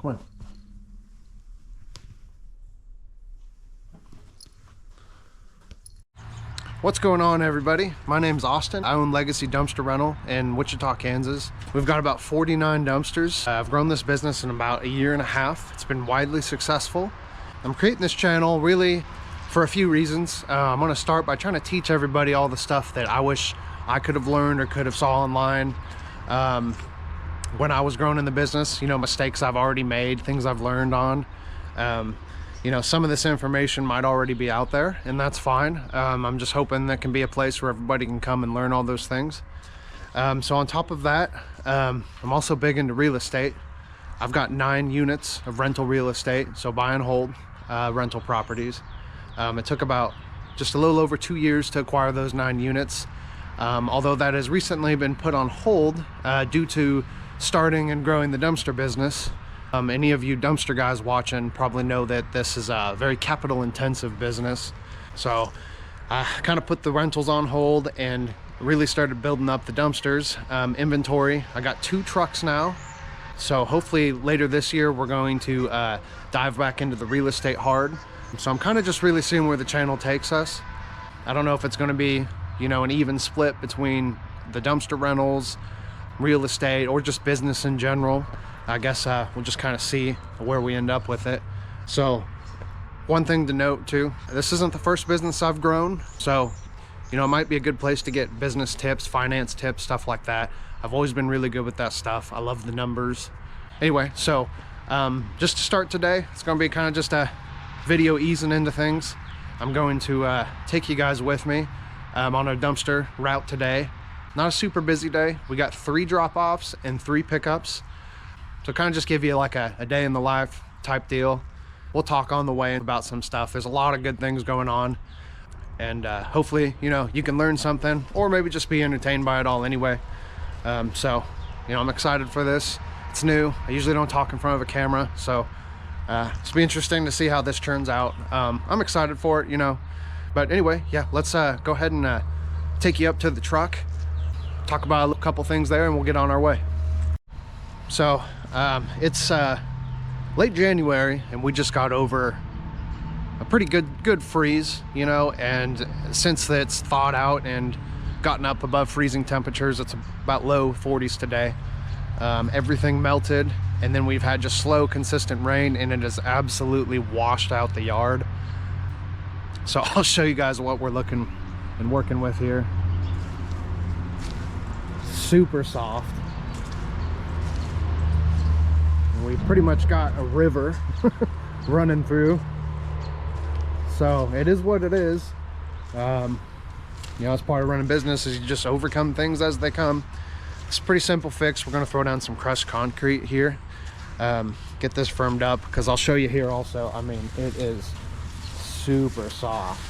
Come on. What's going on, everybody? My name's Austin. I own Legacy Dumpster Rental in Wichita, Kansas. We've got about 49 dumpsters. I've grown this business in about a year and a half. It's been widely successful. I'm creating this channel really for a few reasons. I'm gonna start by trying to teach everybody all the stuff that I wish I could have learned or could have saw online when I was growing in the business. You know, mistakes I've already made, things I've learned on. You know, some of this information might already be out there, and that's fine. I'm just hoping that can be a place where everybody can come and learn all those things. So on top of that, I'm also big into real estate. I've got 9 units of rental real estate, so buy and hold rental properties. It took about just a little over 2 years to acquire those 9 units, although that has recently been put on hold due to starting and growing the dumpster business. Any of you dumpster guys watching probably know that this is a very capital intensive business. So I kind of put the rentals on hold and really started building up the dumpsters inventory. I got 2 trucks now. So hopefully later this year, we're going to dive back into the real estate hard. So I'm kind of just really seeing where the channel takes us. I don't know if it's going to be, you know, an even split between the dumpster rentals, real estate, or just business in general. I guess we'll just kind of see where we end up with it. So one thing to note too, this isn't the first business I've grown. So, you know, it might be a good place to get business tips, finance tips, stuff like that. I've always been really good with that stuff. I love the numbers. Anyway, so just to start today, it's gonna be kind of just a video easing into things. I'm going to take you guys with me on a dumpster route today. Not a super busy day. We got 3 drop-offs and 3 pickups. So kind of just give you like a day in the life type deal. We'll talk on the way about some stuff. There's a lot of good things going on. And hopefully, you know, you can learn something or maybe just be entertained by it all anyway. So, you know, I'm excited for this. It's new. I usually don't talk in front of a camera. So it's be interesting to see how this turns out. I'm excited for it, you know. But anyway, yeah, let's go ahead and take you up to the truck. Talk about a couple things there and we'll get on our way. So it's late January and we just got over a pretty good freeze, you know, and since it's thawed out and gotten up above freezing temperatures, it's about low 40s today. Everything melted, and then we've had just slow, consistent rain, and it has absolutely washed out the yard. So I'll show you guys what we're looking and working with here. Super soft. We pretty much got a river running through, so it is what it is. You know, it's part of running business is you just overcome things as they come. It's a pretty simple fix. We're going to throw down some crushed concrete here, get this firmed up, because I'll show you here also. I mean, it is super soft.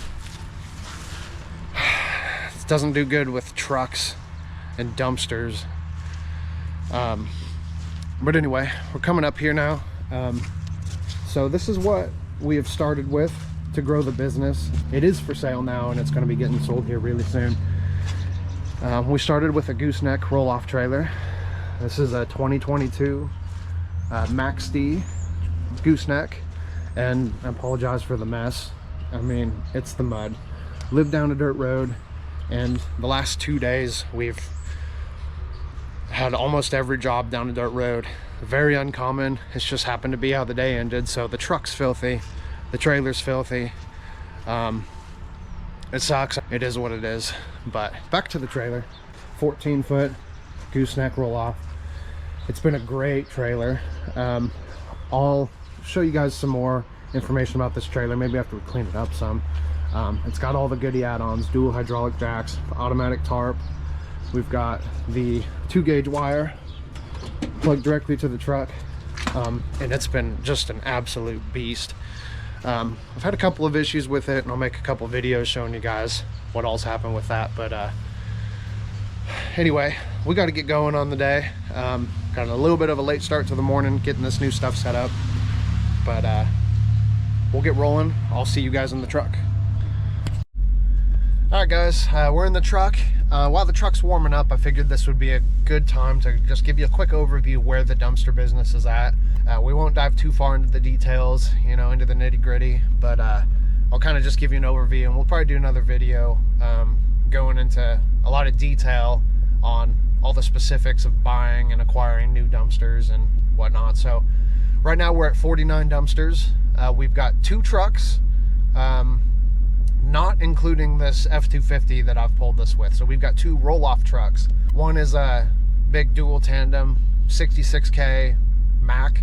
It doesn't do good with trucks and dumpsters. But anyway, we're coming up here now. So this is what we have started with to grow the business. It is for sale now, and it's going to be getting sold here really soon. We started with a gooseneck roll-off trailer. This is a 2022 Max D gooseneck, and I apologize for the mess. I mean, it's the mud. Live down a dirt road, and the last 2 days we've had almost every job down a dirt road. Very uncommon. It's just happened to be how the day ended. So the truck's filthy, the trailer's filthy. It sucks. It is what it is. But back to the trailer. 14-foot gooseneck roll-off. It's been a great trailer. I'll show you guys some more information about this trailer, maybe after we clean it up some. It's got all the goody add-ons: dual hydraulic jacks, automatic tarp. We've got the 2-gauge wire plugged directly to the truck, and it's been just an absolute beast. I've had a couple of issues with it, and I'll make a couple videos showing you guys what all's happened with that. But anyway, we got to get going on the day. Got a little bit of a late start to the morning getting this new stuff set up, but we'll get rolling. I'll see you guys in the truck. All right, guys, we're in the truck. While the truck's warming up, I figured this would be a good time to just give you a quick overview where the dumpster business is at. We won't dive too far into the details, you know, into the nitty gritty, but I'll kind of just give you an overview, and we'll probably do another video going into a lot of detail on all the specifics of buying and acquiring new dumpsters and whatnot. So right now we're at 49 dumpsters. We've got 2 trucks, not including this F-250 that I've pulled this with. So we've got 2 roll-off trucks. One is a big dual tandem 66K Mack.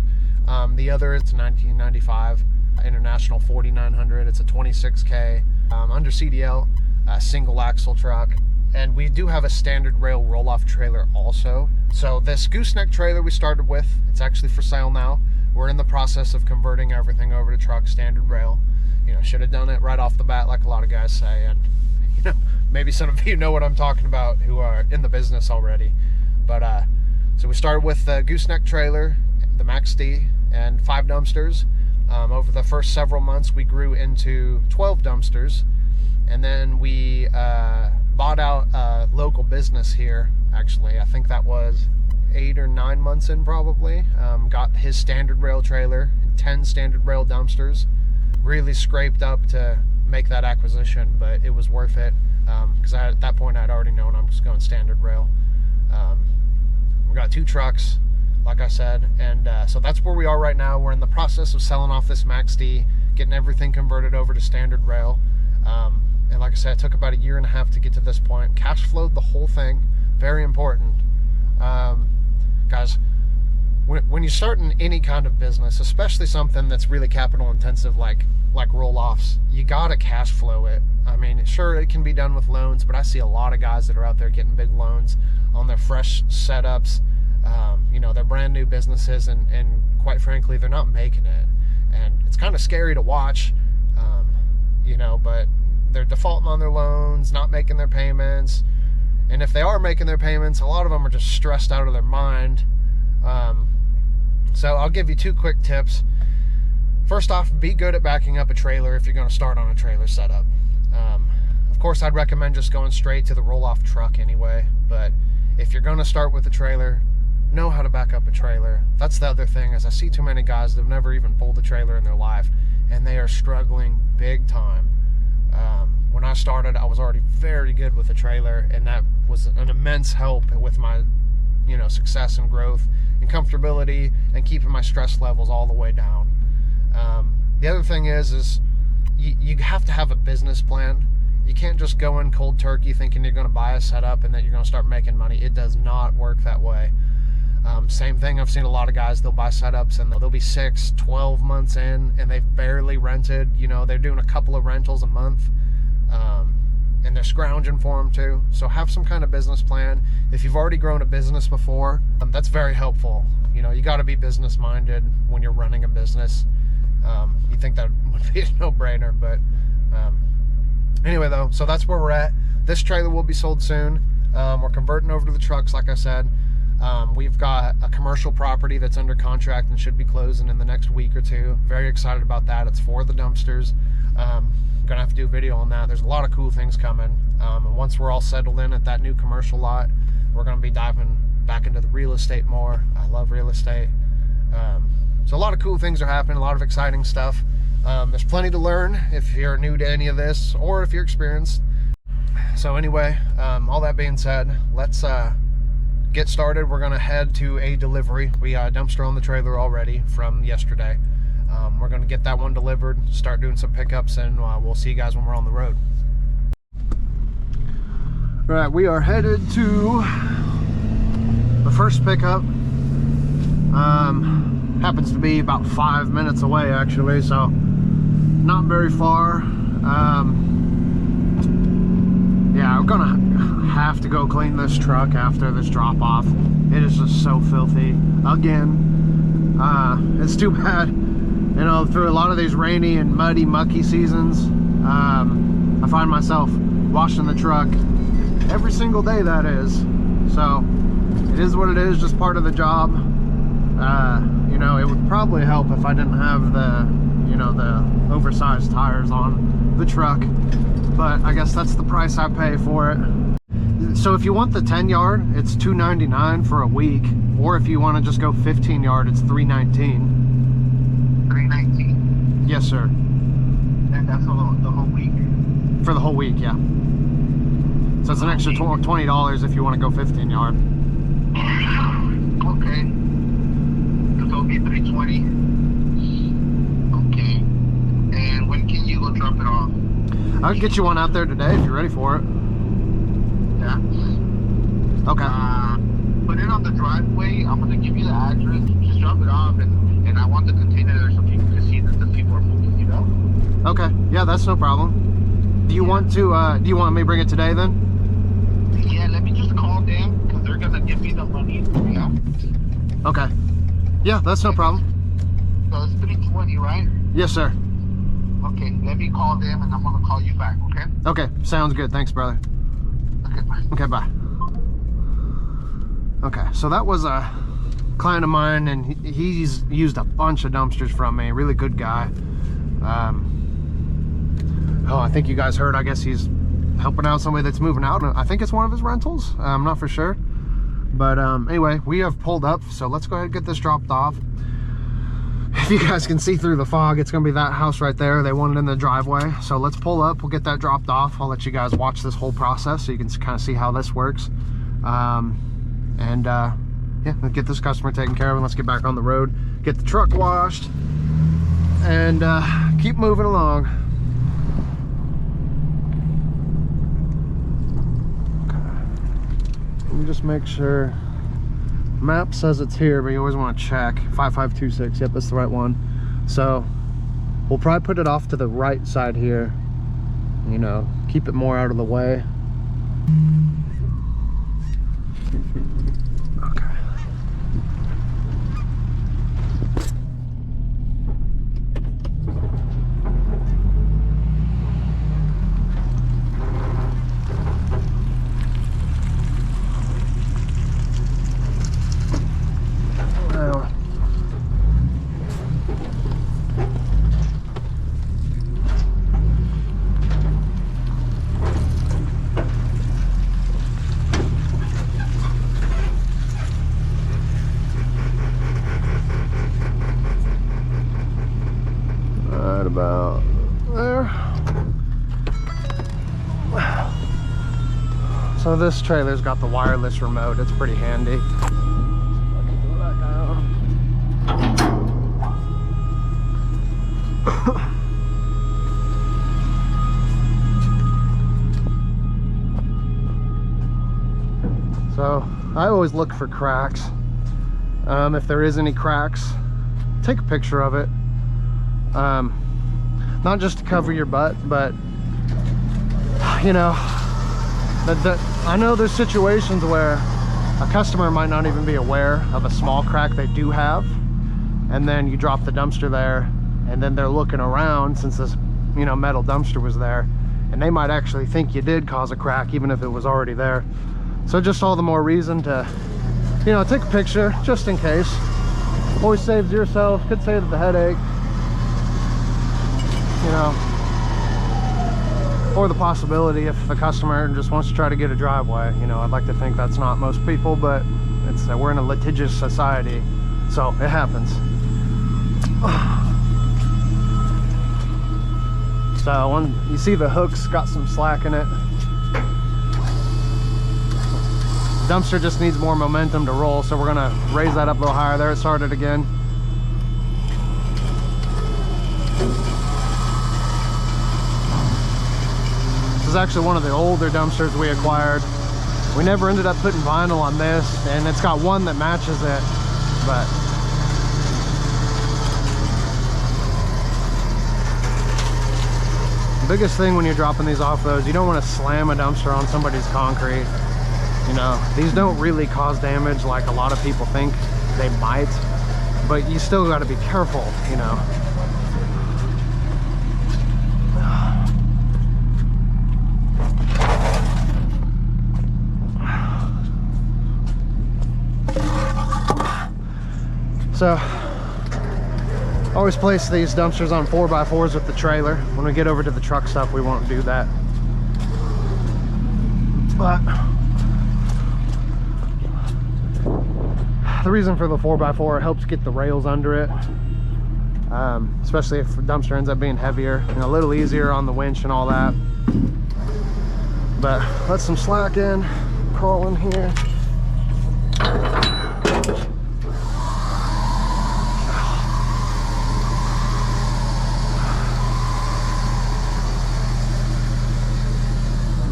The other, it's a 1995 International 4900. It's a 26K under CDL single axle truck. And we do have a standard rail roll-off trailer also. So this gooseneck trailer we started with, it's actually for sale now. We're in the process of converting everything over to truck standard rail. You know, should have done it right off the bat like a lot of guys say. And, you know, maybe some of you know what I'm talking about who are in the business already. But, so we started with the gooseneck trailer, the Max D, and 5 dumpsters. Over the first several months, we grew into 12 dumpsters. And then we bought out a local business here, actually. I think that was 8 or 9 months in probably. Got his standard rail trailer and 10 standard rail dumpsters. Really scraped up to make that acquisition, but it was worth it because at that point I'd already known I'm just going standard rail. We got 2 trucks, like I said, and so that's where we are right now. We're in the process of selling off this Max D, getting everything converted over to standard rail. And like I said, it took about a year and a half to get to this point. Cash flowed the whole thing. Very important. Guys, when you start in any kind of business, especially something that's really capital intensive like roll-offs, you gotta cash flow it. I mean, sure, it can be done with loans, but I see a lot of guys that are out there getting big loans on their fresh setups. You know, they're brand new businesses, and quite frankly, they're not making it. And it's kind of scary to watch, you know, but they're defaulting on their loans, not making their payments. And if they are making their payments, a lot of them are just stressed out of their mind. So I'll give you 2 quick tips. First off, be good at backing up a trailer if you're going to start on a trailer setup. Of course, I'd recommend just going straight to the roll-off truck anyway, but if you're going to start with a trailer, know how to back up a trailer. That's the other thing, is I see too many guys that have never even pulled a trailer in their life, and they are struggling big time. When I started, I was already very good with a trailer, and that was an immense help with my, you know, success and growth and comfortability and keeping my stress levels all the way down. The other thing is you have to have a business plan. You can't just go in cold turkey thinking you're going to buy a setup and that you're going to start making money. It does not work that way. Same thing, I've seen a lot of guys, they'll buy setups and they'll be 6, 12 months in and they've barely rented. You know, they're doing a couple of rentals a month, and they're scrounging for them too. So have some kind of business plan. If you've already grown a business before, that's very helpful. You know, you got to be business minded when you're running a business. You think that would be a no-brainer, but anyway though, so that's where we're at. This trailer will be sold soon. We're converting over to the trucks, like I said. We've got a commercial property that's under contract and should be closing in the next week or 2. Very excited about that. It's for the dumpsters. Gonna have to do a video on that. There's a lot of cool things coming. And once we're all settled in at that new commercial lot, we're gonna be diving back into the real estate more. I love real estate. So a lot of cool things are happening, a lot of exciting stuff. There's plenty to learn if you're new to any of this or if you're experienced. So anyway, all that being said, let's get started. We're gonna head to a delivery. We dumpster on the trailer already from yesterday. We're gonna get that one delivered, start doing some pickups, and we'll see you guys when we're on the road. All right, we are headed to the first pickup. Happens to be about 5 minutes away actually, so not very far. Yeah, we're gonna have to go clean this truck after this drop off. It is just so filthy again. It's too bad, you know, through a lot of these rainy and muddy, mucky seasons, I find myself washing the truck every single day, that is. So it is what it is, just part of the job. You know, it would probably help if I didn't have the, you know, the oversized tires on the truck, but I guess that's the price I pay for it. So if you want the 10 yard, it's $2.99 for a week, or if you want to just go 15 yard, it's $3.19. $3.19. Yes, sir. And that's for the whole week. For the whole week, yeah. So it's an extra $20 if you want to go 15 yard. Okay. So it'll be $3.20. Okay. And when can you go drop it off? I can get you one out there today if you're ready for it. Yeah. Okay. Put it on the driveway. I'm gonna give you the address. Just drop it off, and I want the container there so people can see that the people are moving. You know. Okay. Yeah, that's no problem. Do you want to? Do you want me to bring it today then? Yeah. Let me just call them because they're gonna give me the money. You know. Okay. Yeah, that's no problem. So it's $3.20, right? Yes, sir. Okay. Let me call them, and I'm gonna call you back. Okay. Okay. Sounds good. Thanks, brother. Okay. Bye. Okay, bye. Okay, so that was a client of mine, and he's used a bunch of dumpsters from me. Really good guy. Oh, I think you guys heard, I guess he's helping out somebody that's moving out. I think it's one of his rentals. I'm not for sure. But anyway, we have pulled up, so let's go ahead and get this dropped off. If you guys can see through the fog, it's gonna be that house right there. They want it in the driveway. So let's pull up, we'll get that dropped off. I'll let you guys watch this whole process so you can kind of see how this works. Yeah, let's get this customer taken care of, and let's get back on the road, get the truck washed, and keep moving along. Okay. Let me just make sure. Map says it's here, but you always want to check. 5526, yep, that's the right one. So we'll probably put it off to the right side here, you know, keep it more out of the way. Okay. About there. So this trailer's got the wireless remote. It's pretty handy. So I always look for cracks. If there is any cracks, take a picture of it. Not just to cover your butt, but you know, I know there's situations where a customer might not even be aware of a small crack they do have, and then you drop the dumpster there, and then they're looking around since this, you know, metal dumpster was there, and they might actually think you did cause a crack even if it was already there. So just all the more reason to, you know, take a picture just in case. Always saves yourself, could save the headache. You know, or the possibility if a customer just wants to try to get a driveway. You know, I'd like to think that's not most people, but it's we're in a litigious society, so it happens. So when you see the hook's got some slack in it, the dumpster just needs more momentum to roll, so we're gonna raise that up a little higher. There, it started again. This is actually one of the older dumpsters we acquired. We never ended up putting vinyl on this, and it's got one that matches it, but the biggest thing when you're dropping these off though is you don't want to slam a dumpster on somebody's concrete. You know, these don't really cause damage like a lot of people think they might, but you still got to be careful, you know. So always place these dumpsters on 4x4s with the trailer. When we get over to the truck stuff, we won't do that. But The reason for the 4x4, it helps get the rails under it, especially if the dumpster ends up being heavier and a little easier on the winch and all that. But let some slack in, crawl in here.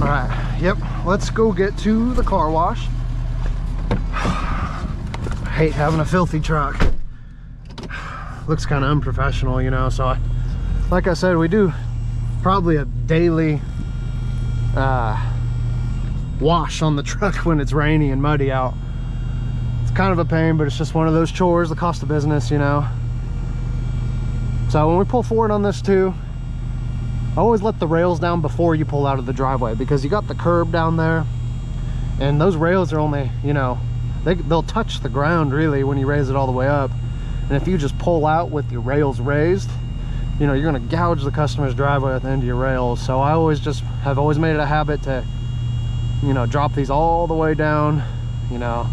All right, yep, let's go get to the car wash. I hate having a filthy truck. Looks kind of unprofessional, you know, so like I said, we do probably a daily wash on the truck when it's rainy and muddy out. It's kind of a pain, but it's just one of those chores, the cost of business, you know. So when we pull forward on this too, I always let the rails down before you pull out of the driveway, because you got the curb down there and those rails are only, you know, they'll touch the ground really when you raise it all the way up. And if you just pull out with your rails raised, you know, you're going to gouge the customer's driveway at the end of your rails. So I have always made it a habit to, you know, drop these all the way down. You know,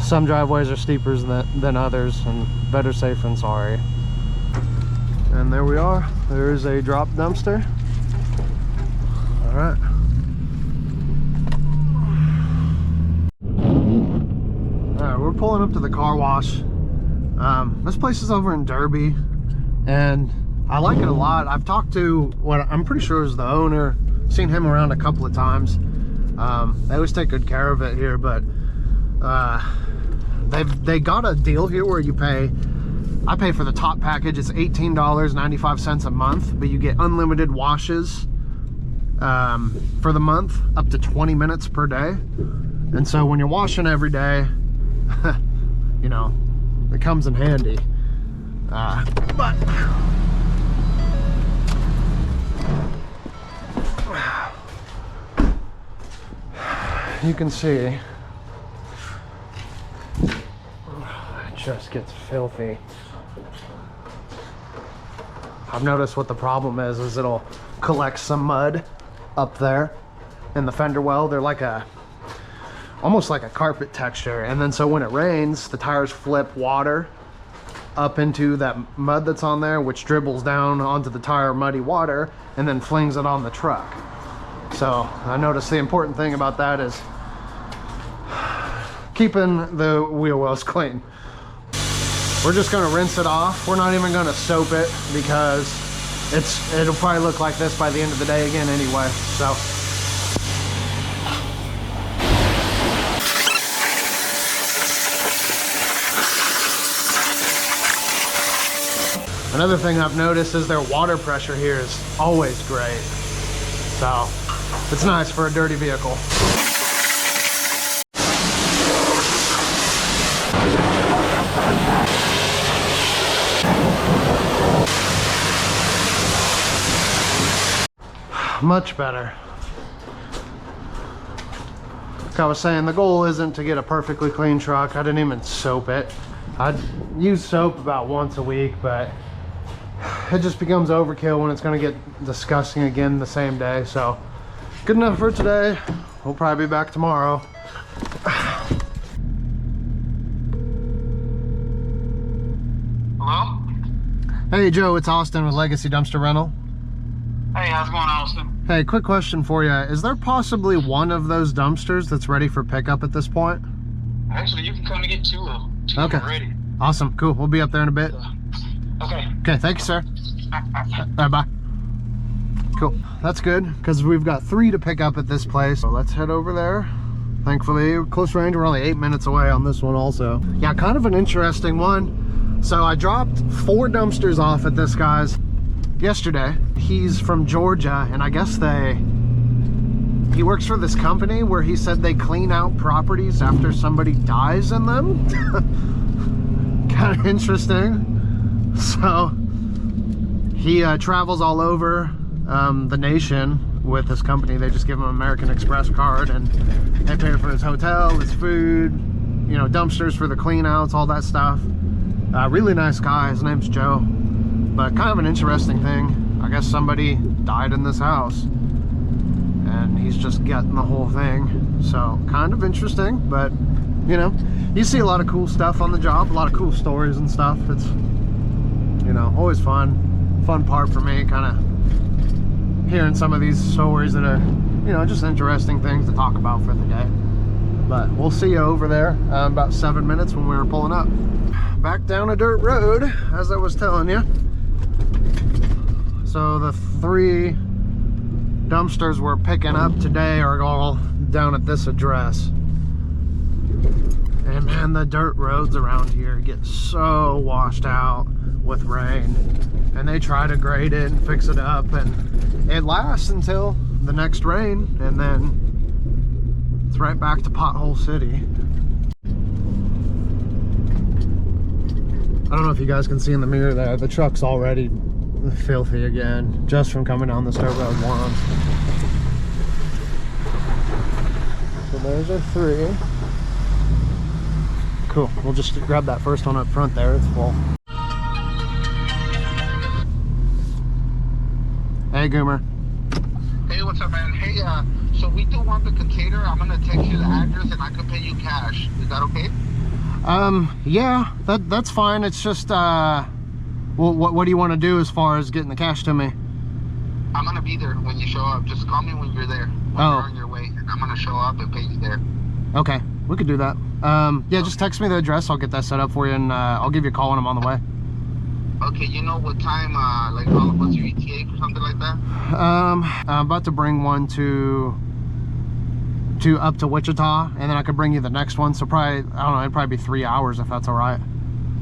some driveways are steeper than others, and better safe than sorry. And there we are. There's a drop dumpster. All right. All right, we're pulling up to the car wash. This place is over in Derby, and I like it a lot. I've talked to what I'm pretty sure is the owner, seen him around a couple of times. They always take good care of it here, but they got a deal here where I pay for the top package. It's $18.95 a month, but you get unlimited washes for the month, up to 20 minutes per day. And so when you're washing every day, you know, it comes in handy. But you can see it just gets filthy. I've noticed what the problem is it'll collect some mud up there in the fender well. They're like almost like a carpet texture, and then so when it rains, the tires flip water up into that mud that's on there, which dribbles down onto the tire muddy water and then flings it on the truck. So I noticed the important thing about that is keeping the wheel wells clean. We're just gonna rinse it off. We're not even gonna soap it, because it'll probably look like this by the end of the day again anyway. So another thing I've noticed is their water pressure here is always great. So it's nice for a dirty vehicle. Much better. Like I was saying, the goal isn't to get a perfectly clean truck. I didn't even soap it. I'd use soap about once a week, but it just becomes overkill when it's going to get disgusting again the same day. So good enough for today. We'll probably be back tomorrow. Hello? Hey Joe, it's Austin with Legacy Dumpster Rental. Hey, how's it going, Austin? Hey, quick question for you. Is there possibly one of those dumpsters that's ready for pickup at this point? Actually, you can come and get two of them. Two Okay. of them ready. Awesome, cool. We'll be up there in a bit. Okay. Okay, thank you, sir. Bye. Cool, that's good, because we've got 3 to pick up at this place. So let's head over there. Thankfully, close range, we're only 8 minutes away on this one also. Yeah, kind of an interesting one. So I dropped 4 dumpsters off at this guy's yesterday. He's from Georgia, and I guess he works for this company where he said they clean out properties after somebody dies in them. Kind of interesting. So he travels all over the nation with this company. They just give him an American Express card, and they pay for his hotel, his food, you know, dumpsters for the clean outs, all that stuff. Really nice guy. His name's Joe. But kind of an interesting thing. I guess somebody died in this house and he's just getting the whole thing. So kind of interesting, but you know, you see a lot of cool stuff on the job, a lot of cool stories and stuff. It's, you know, always fun part for me, kind of hearing some of these stories that are, you know, just interesting things to talk about for the day. But we'll see you over there about 7 minutes when we were pulling up. Back down a dirt road, as I was telling you. So the 3 dumpsters we're picking up today are all down at this address. And man, the dirt roads around here get so washed out with rain. And they try to grade it and fix it up, and it lasts until the next rain, and then it's right back to Pothole City. I don't know if you guys can see in the mirror there, the truck's already filthy again, just from coming down this dirt road once. So there's our 3. Cool, we'll just grab that first one up front there, it's full. Hey, Goomer. Hey, what's up, man? Hey, so we do want the container. I'm gonna text you the address and I can pay you cash. Is that okay? Yeah, that's fine. It's just, well, what do you want to do as far as getting the cash to me? I'm gonna be there when you show up. Just call me when you're there. When you're on your way. And I'm gonna show up and pay you there. Okay, we could do that. Yeah, just text me the address. I'll get that set up for you, and I'll give you a call when I'm on the way. Okay, you know what time, like, what's your ETA or something like that? I'm about to bring one to up to Wichita, and then I could bring you the next one. So probably, I don't know, it'd probably be 3 hours if that's all right.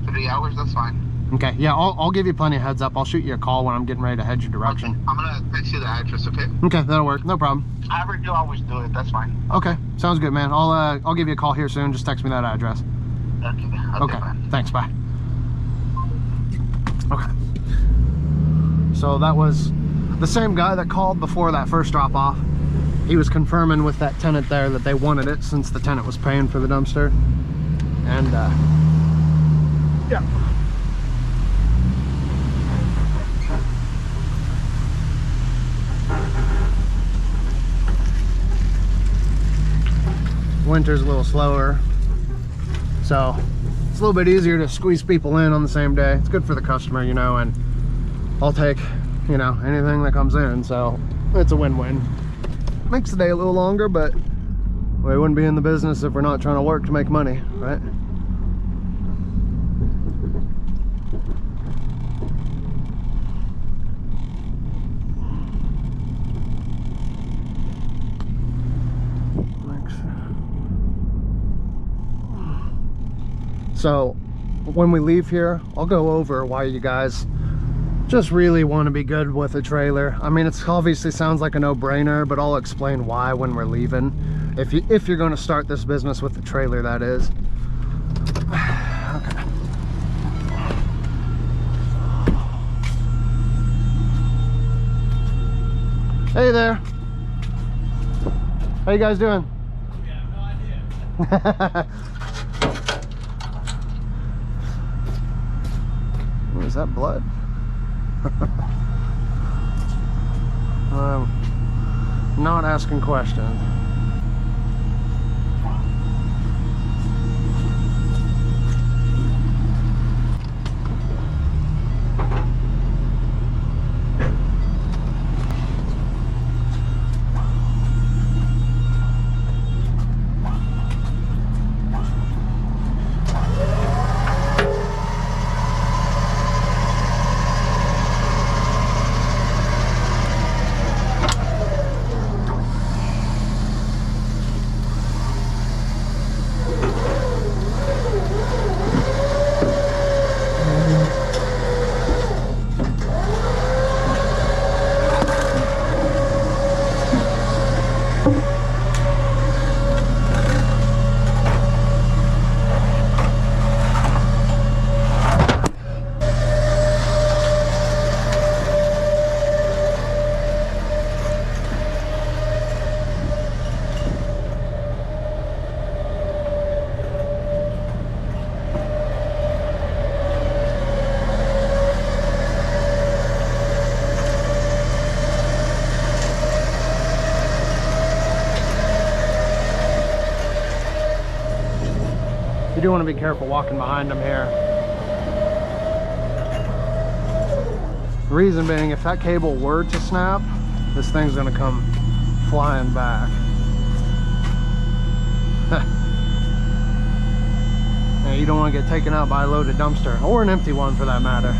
3 hours, that's fine. Okay, yeah, I'll give you plenty of heads up. I'll shoot you a call when I'm getting ready to head your direction. Okay, I'm gonna text you the address, okay? Okay, that'll work, no problem. However you always do it, that's fine. Okay, sounds good, man. I'll give you a call here soon. Just text me that address. Okay, man. Thanks, bye. Okay, so that was the same guy that called before that first drop off. He was confirming with that tenant there that they wanted it since the tenant was paying for the dumpster. And yeah. Winter's a little slower, so it's a little bit easier to squeeze people in on the same day. It's good for the customer, you know, and I'll take, you know, anything that comes in, so it's a win-win. Makes the day a little longer, but we wouldn't be in the business if we're not trying to work to make money, right? So when we leave here, I'll go over why you guys just really want to be good with a trailer. I mean, it's obviously sounds like a no-brainer, but I'll explain why when we're leaving. If you're going to start this business with the trailer, that is. Okay. Hey there. How you guys doing? Yeah, no idea. Is that blood? Not asking questions. You do want to be careful walking behind them here. The reason being, if that cable were to snap, this thing's going to come flying back. Yeah, you don't want to get taken out by a loaded dumpster, or an empty one for that matter.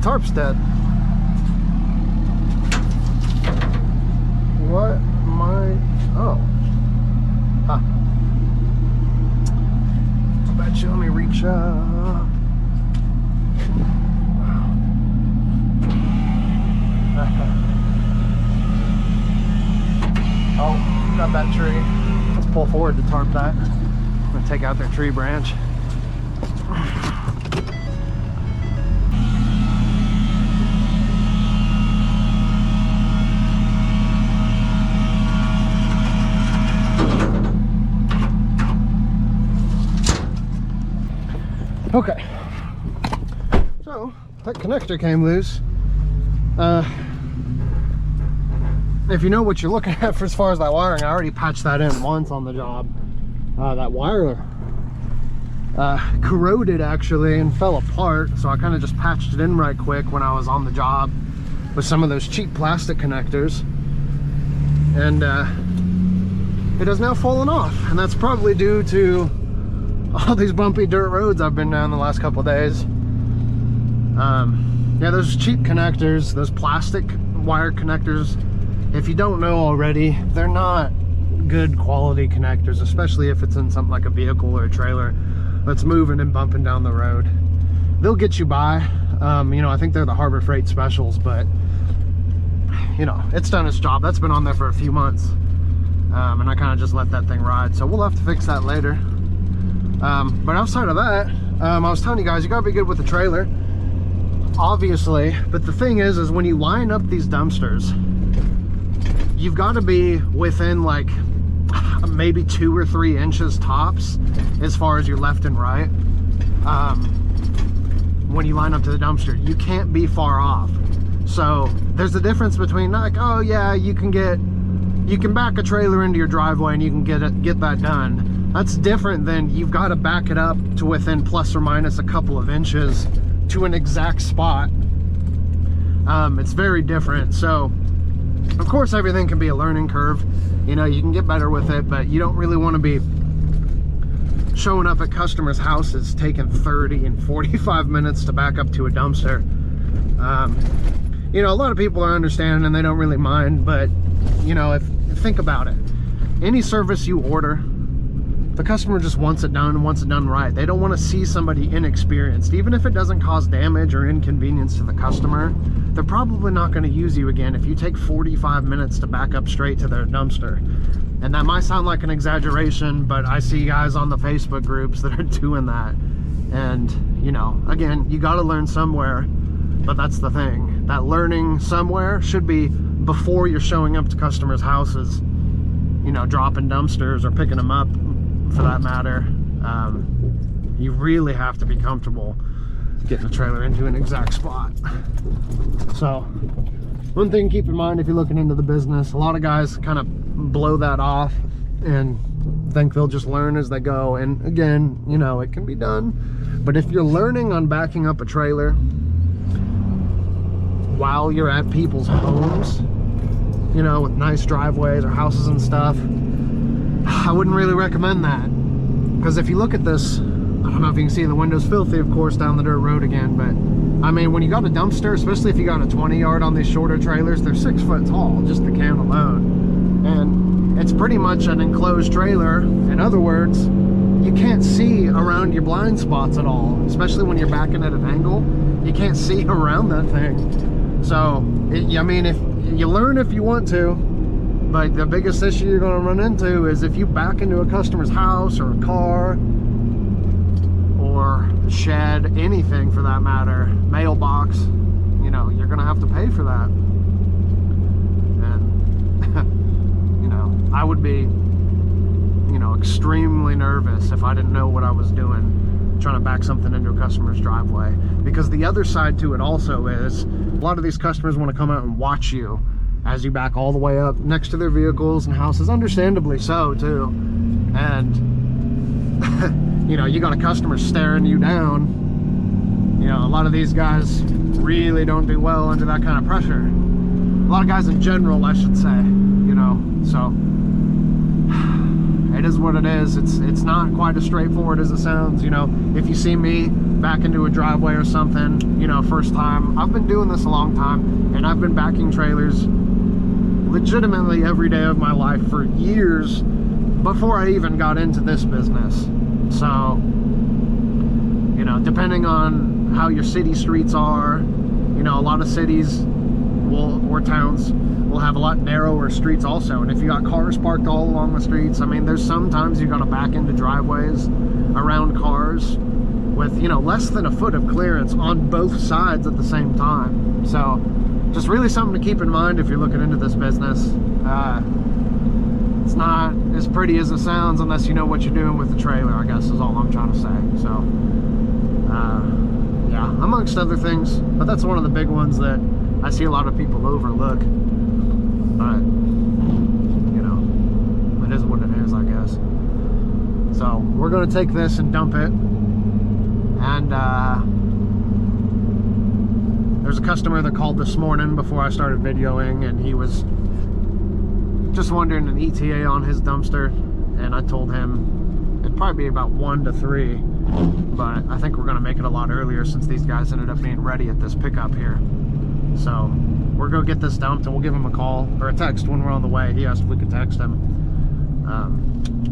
Tarp's dead. What my... Oh. Huh. I bet you, let me reach up. Oh, got that tree. Let's pull forward to tarp that. I'm gonna take out their tree branch. Okay, so that connector came loose. If you know what you're looking at for as far as that wiring, I already patched that in once on the job. That wire corroded actually and fell apart, so I kind of just patched it in right quick when I was on the job with some of those cheap plastic connectors, and it has now fallen off, and that's probably due to all these bumpy dirt roads I've been down the last couple of days. Yeah, those cheap connectors, those plastic wire connectors, if you don't know already, they're not good quality connectors, especially if it's in something like a vehicle or a trailer that's moving and bumping down the road. They'll get you by. You know, I think they're the Harbor Freight specials, but you know, it's done its job. That's been on there for a few months, and I kind of just let that thing ride, so we'll have to fix that later. But outside of that, I was telling you guys, you gotta be good with the trailer, obviously. But the thing is when you line up these dumpsters, you've got to be within like maybe 2 or 3 inches tops as far as your left and right. When you line up to the dumpster, you can't be far off. So there's a difference between like, oh yeah, you can back a trailer into your driveway and you can get that done. That's different than you've got to back it up to within plus or minus a couple of inches to an exact spot. It's very different. So of course everything can be a learning curve. You know, you can get better with it, but you don't really want to be showing up at customers' houses taking 30 and 45 minutes to back up to a dumpster. You know, a lot of people are understanding and they don't really mind, but you know, think about it. Any service you order, the customer just wants it done right. They don't want to see somebody inexperienced. Even if it doesn't cause damage or inconvenience to the customer, they're probably not going to use you again if you take 45 minutes to back up straight to their dumpster. And that might sound like an exaggeration, but I see guys on the Facebook groups that are doing that. And, you know, again, you got to learn somewhere, but that's the thing. That learning somewhere should be before you're showing up to customers' houses, you know, dropping dumpsters or picking them up, for that matter. You really have to be comfortable getting a trailer into an exact spot. So one thing to keep in mind if you're looking into the business, a lot of guys kind of blow that off and think they'll just learn as they go. And again, you know, it can be done, but if you're learning on backing up a trailer while you're at people's homes, you know, with nice driveways or houses and stuff, I wouldn't really recommend that. Because if you look at this, I don't know if you can see the window's filthy, of course, down the dirt road again, but I mean, when you got a dumpster, especially if you got a 20-yard on these shorter trailers, they're 6 foot tall, just the can alone. And it's pretty much an enclosed trailer. In other words, you can't see around your blind spots at all, especially when you're backing at an angle. You can't see around that thing. So, I mean, if you learn if you want to, but the biggest issue you're going to run into is if you back into a customer's house or a car or a shed, anything for that matter, mailbox, you know, you're going to have to pay for that. And, you know, I would be, you know, a extremely nervous if I didn't know what I was doing, trying to back something into a customer's driveway. Because the other side to it also is, a lot of these customers want to come out and watch you as you back all the way up next to their vehicles and houses, understandably so too. And you know, you got a customer staring you down. You know, a lot of these guys really don't do well under that kind of pressure. A lot of guys in general, I should say, you know. So it is what it is. It's not quite as straightforward as it sounds. You know, if you see me back into a driveway or something, you know, first time, I've been doing this a long time, and I've been backing trailers legitimately every day of my life for years before I even got into this business. So, you know, depending on how your city streets are, you know, a lot of cities will, or towns will have a lot narrower streets also. And if you got cars parked all along the streets, I mean, there's sometimes you got to back into driveways around cars with, you know, less than a foot of clearance on both sides at the same time. So just really something to keep in mind if you're looking into this business. It's not as pretty as it sounds unless you know what you're doing with the trailer, I guess is all I'm trying to say. So yeah, amongst other things, but that's one of the big ones that I see a lot of people overlook. But you know, it is what it is, I guess. So we're going to take this and dump it. And there's a customer that called this morning before I started videoing, and he was just wondering an ETA on his dumpster, and I told him it'd probably be about 1 to 3, but I think we're going to make it a lot earlier since these guys ended up being ready at this pickup here. So we're going to get this dumped, and we'll give him a call or a text when we're on the way. He asked if we could text him.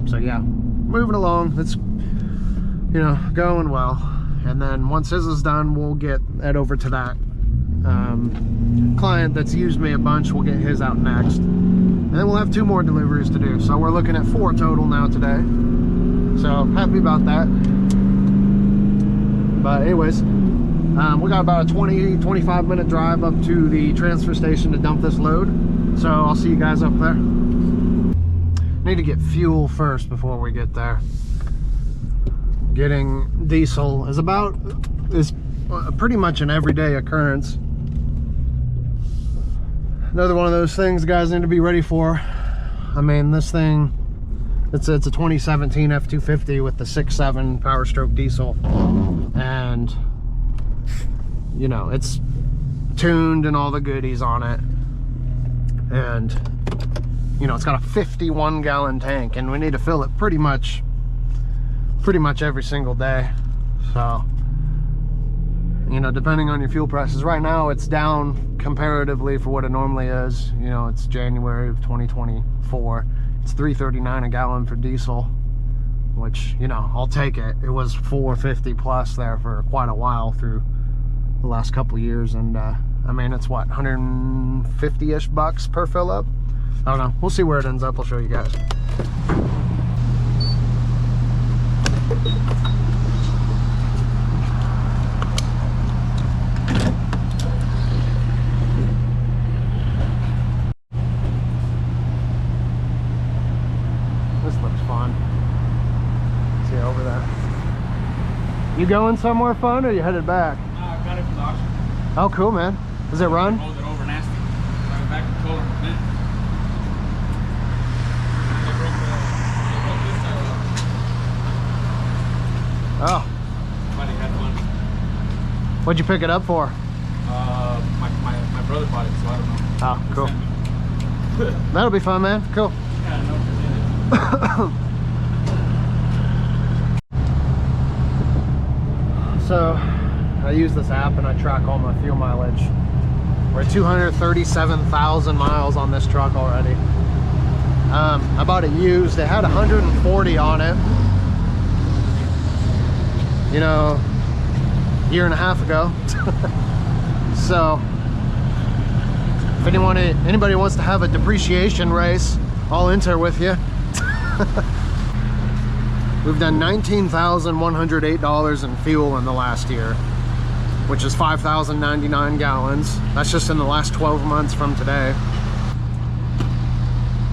So yeah, moving along. It's, you know, going well. And then once his is done, we'll get that over to that client that's used me a bunch. We'll get his out next, and then we'll have 2 more deliveries to do. So we're looking at 4 total now today. So happy about that. But anyways, we got about a 20-25 minute drive up to the transfer station to dump this load. So I'll see you guys up there. Need to get fuel first before we get there. Getting diesel is pretty much an everyday occurrence. Another one of those things guys need to be ready for. I mean, this thing, it's a 2017 F250 with the 6.7 Power Stroke diesel, and you know, it's tuned and all the goodies on it, and you know, it's got a 51 gallon tank, and we need to fill it pretty much every single day. So, you know, depending on your fuel prices, right now it's down comparatively for what it normally is. You know, it's January of 2024. It's $3.39 a gallon for diesel, which, you know, I'll take it. It was $4.50 plus there for quite a while through the last couple of years, and I mean, it's what, 150-ish bucks per fill up? I don't know. We'll see where it ends up. I'll show you guys. This looks fun. See over there. You going somewhere fun, or are you headed back? I got it from the auction. Oh, cool, man. Does it run? Hold it over nasty. I went back and told him. Oh. Somebody had one. What'd you pick it up for? My brother bought it, so I don't know. Oh, cool. That'll be fun, man. Cool. Yeah, no, So, I use this app and I track all my fuel mileage. We're at 237,000 miles on this truck already. I bought it used. It had 140 on it, you know, a year and a half ago. So if anybody wants to have a depreciation race, I'll enter with you. We've done $19,108 in fuel in the last year, which is 5,099 gallons. That's just in the last 12 months from today.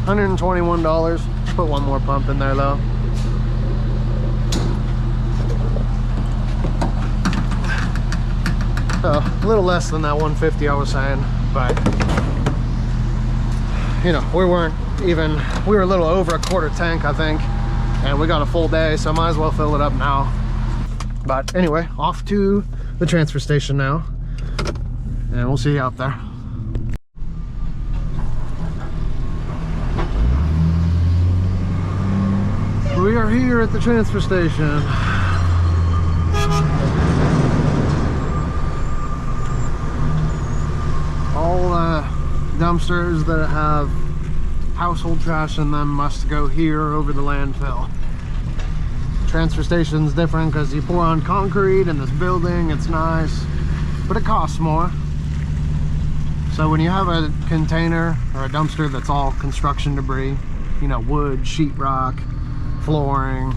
$121. Put one more pump in there though. So a little less than that 150 I was saying, but you know, we were a little over a quarter tank, I think, and we got a full day, so I might as well fill it up now. But anyway, off to the transfer station now, and we'll see you out there. We are here at the transfer station. All dumpsters that have household trash in them must go here over the landfill. Transfer station's different because you pour on concrete in this building. It's nice, but it costs more. So when you have a container or a dumpster that's all construction debris, you know, wood, sheetrock, flooring,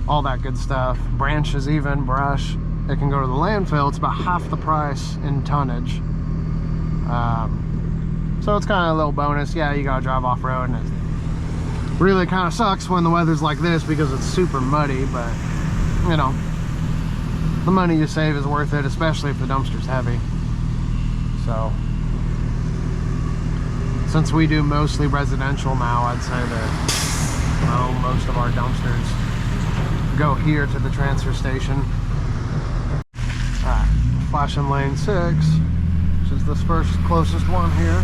all that good stuff, branches even, brush, it can go to the landfill. It's about half the price in tonnage. So it's kind of a little bonus. Yeah, you gotta drive off-road, and it really kind of sucks when the weather's like this because it's super muddy, but you know, the money you save is worth it, especially if the dumpster's heavy. So since we do mostly residential now, I'd say that most of our dumpsters go here to the transfer station. Alright, flashing lane 6, which is this first closest one here.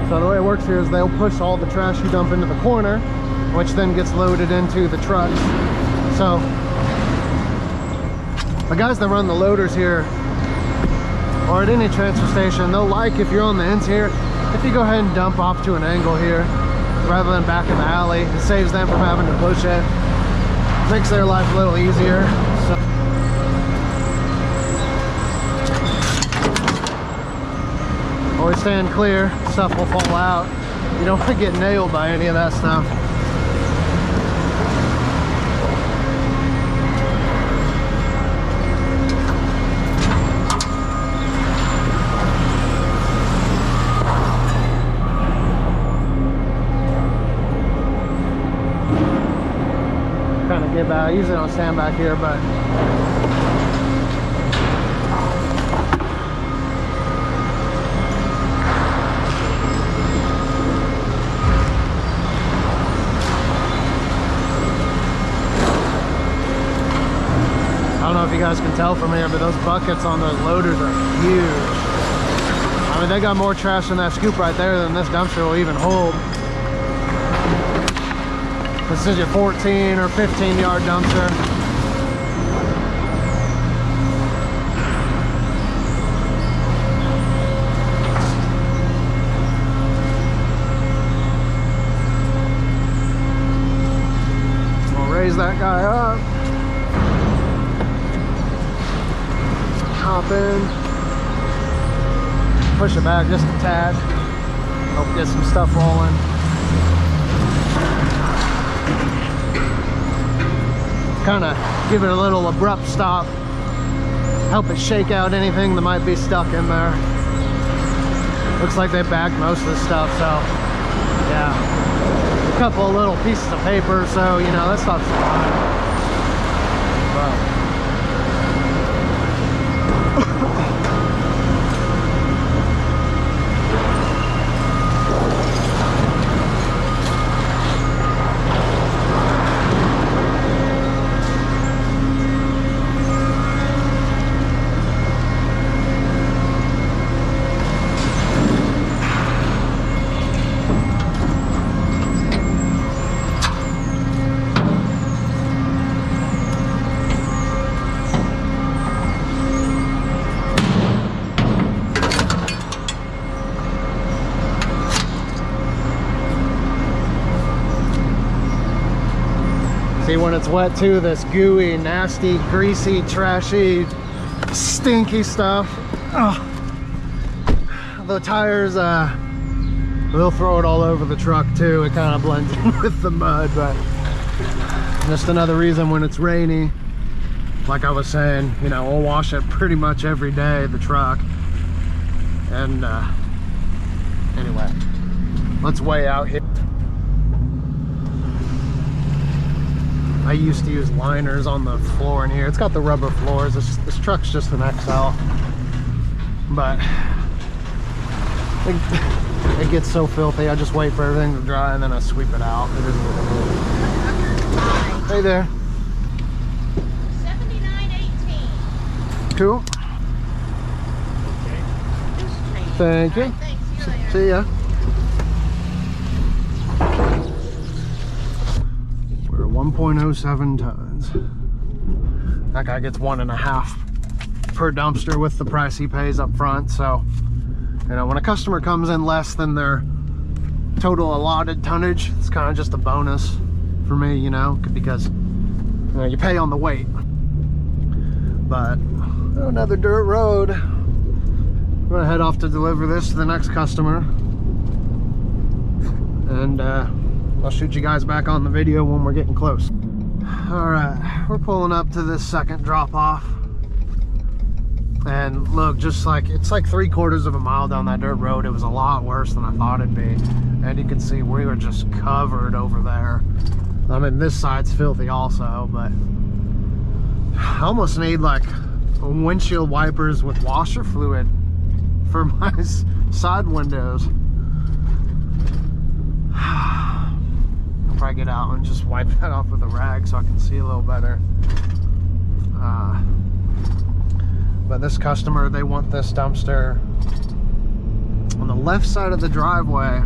So the way it works here is they'll push all the trash you dump into the corner, which then gets loaded into the trucks. So the guys that run the loaders here, or at any transfer station, they'll like, if you're on the ends here, if you go ahead and dump off to an angle here rather than back in the alley. It saves them from having to push it, makes their life a little easier. So always stand clear, stuff will fall out. You don't want to get nailed by any of that stuff. Kind of get back. I usually don't stand back here, but I don't know if you guys can tell from here, but those buckets on those loaders are huge. I mean, they got more trash in that scoop right there than this dumpster will even hold. This is your 14 or 15 yard dumpster. We'll raise that guy up. Hop in, push it back just a tad, help get some stuff rolling. Kind of give it a little abrupt stop, help it shake out anything that might be stuck in there. Looks like they bagged most of the stuff, so yeah, a couple of little pieces of paper, so you know, that stuff's fine. But See, when it's wet too, this gooey, nasty, greasy, trashy, stinky stuff. Oh. The tires, they'll throw it all over the truck too. It kind of blends in with the mud, but just another reason when it's rainy, like I was saying, you know, we'll wash it pretty much every day, the truck. And anyway, let's weigh out here. I used to use liners on the floor in here. It's got the rubber floors. This truck's just an XL, but it gets so filthy. I just wait for everything to dry and then I sweep it out. It is what it is. Hey there. 79.18. Cool. Thank you. All right, thanks. See you later. See ya. We're 1.07 tons. That guy gets 1.5 per dumpster with the price he pays up front. So, you know, when a customer comes in less than their total allotted tonnage, it's kind of just a bonus for me, you know, because you know, you pay on the weight. But another dirt road. I'm gonna head off to deliver this to the next customer, and I'll shoot you guys back on the video when we're getting close. All right, we're pulling up to this second drop off, and look, just like it's like 3/4 of a mile down that dirt road. It was a lot worse than I thought it'd be, and you can see we were just covered over there. I mean, this side's filthy also, but I almost need like windshield wipers with washer fluid for my side windows. I'll probably get out and just wipe that off with a rag so I can see a little better. But this customer, they want this dumpster on the left side of the driveway,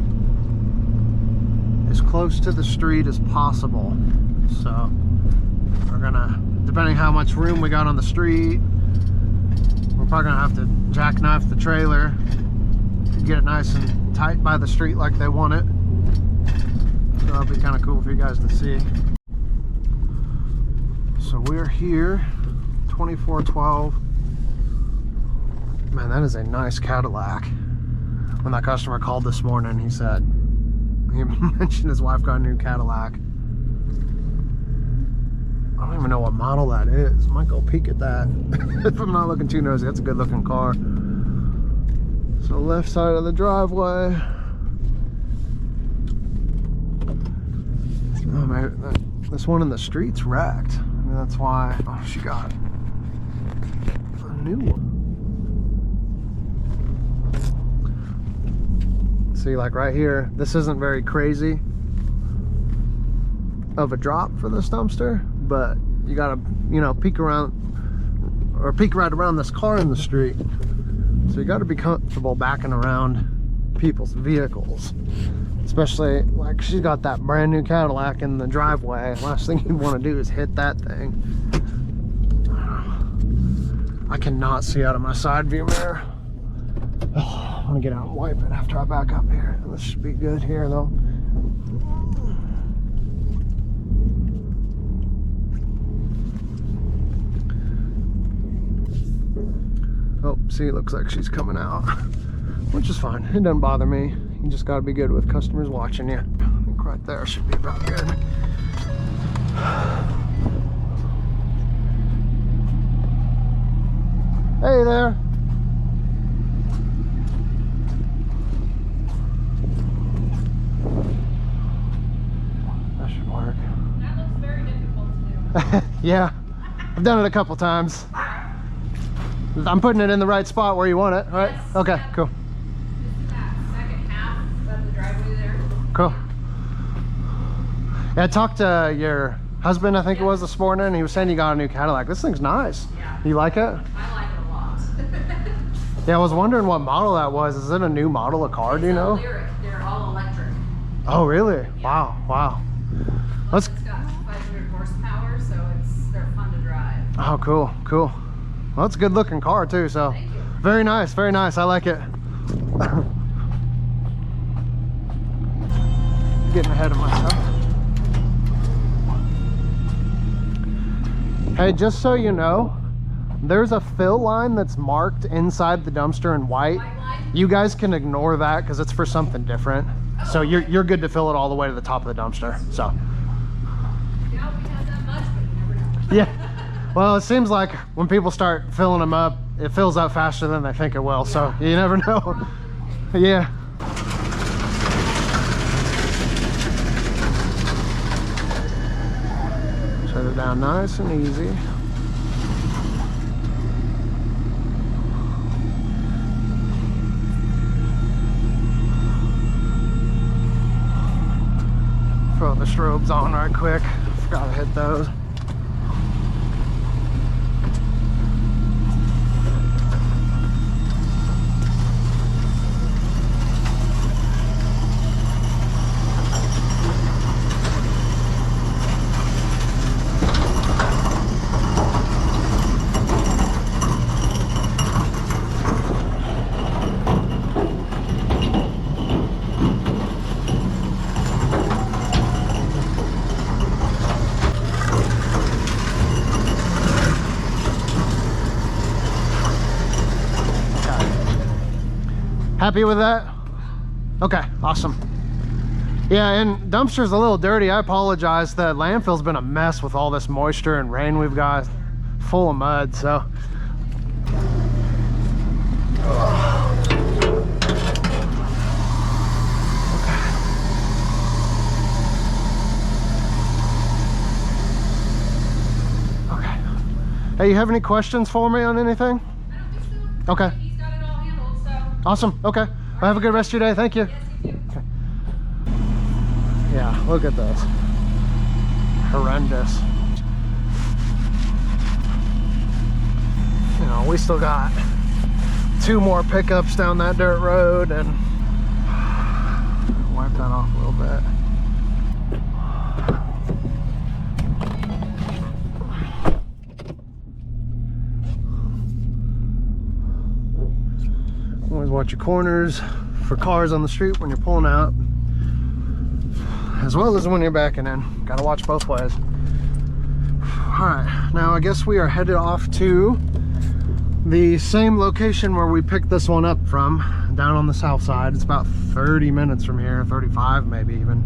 as close to the street as possible. So we're gonna, depending how much room we got on the street, we're probably gonna have to jackknife the trailer, get it nice and tight by the street like they want it. So that'll be kind of cool for you guys to see. So we're here, 2412. Man, that is a nice Cadillac. When that customer called this morning, he said, he mentioned his wife got a new Cadillac. I don't even know what model that is. Might go peek at that. If I'm not looking too nosy, that's a good looking car. So left side of the driveway. Oh man, this one in the street's wrecked. I mean, that's why. Oh, she got a new one. See, like right here, this isn't very crazy of a drop for this dumpster, but you gotta, you know, peek around or peek right around this car in the street. So you gotta be comfortable backing around people's vehicles, especially like she's got that brand new Cadillac in the driveway. Last thing you want to do is hit that thing. I cannot see out of my side view mirror. Oh, I'm gonna get out and wipe it after I back up here. This should be good here though. Oh, see, it looks like she's coming out, which is fine. It doesn't bother me. You just gotta be good with customers watching you. I think right there should be about good. Hey there. That should work. That looks very difficult to do. Yeah, I've done it a couple times. I'm putting it in the right spot where you want it, right? Yes. Okay, Yep. cool. Just that second half of the driveway there. Cool. Yeah, I talked to your husband, I think it was this morning, and he was saying you got a new Cadillac. This thing's nice. Yeah. You like it? I like it a lot. Yeah, I was wondering what model that was. Is it a new model of car, do you know? Lyric. They're all electric. Oh, really? Wow, wow. Let's. It's got 500 horsepower, so they're fun to drive. Oh, cool, cool. Well, it's a good looking car too, so. Thank you. Very nice, very nice. I like it. Getting ahead of myself. Hey, just so you know, there's a fill line that's marked inside the dumpster in white. You guys can ignore that because it's for something different. So you're good to fill it all the way to the top of the dumpster. So Yeah, we have that much, but you never know. yeah, well, it seems like when people start filling them up, it fills up faster than they think it will. So you never know. Yeah. Set it down nice and easy. Throw the strobes on right quick. Forgot to hit those. Happy with that? Okay, awesome. Yeah, and dumpster's a little dirty. I apologize. The landfill's been a mess with all this moisture and rain we've got, full of mud, so. Okay. Hey, you have any questions for me on anything? I don't think so. Okay. He's got it all handled, so. Awesome. Okay. Well, have a good rest of your day. Thank you. Yes, you do. Okay. Yeah, look at this. Horrendous. You know, we still got 2 more pickups down that dirt road, and wipe that off a little bit. Always watch your corners for cars on the street when you're pulling out, as well as when you're backing in. Gotta watch both ways. All right, now I guess we are headed off to the same location where we picked this one up from, down on the south side. It's about 30 minutes from here, 35 maybe even.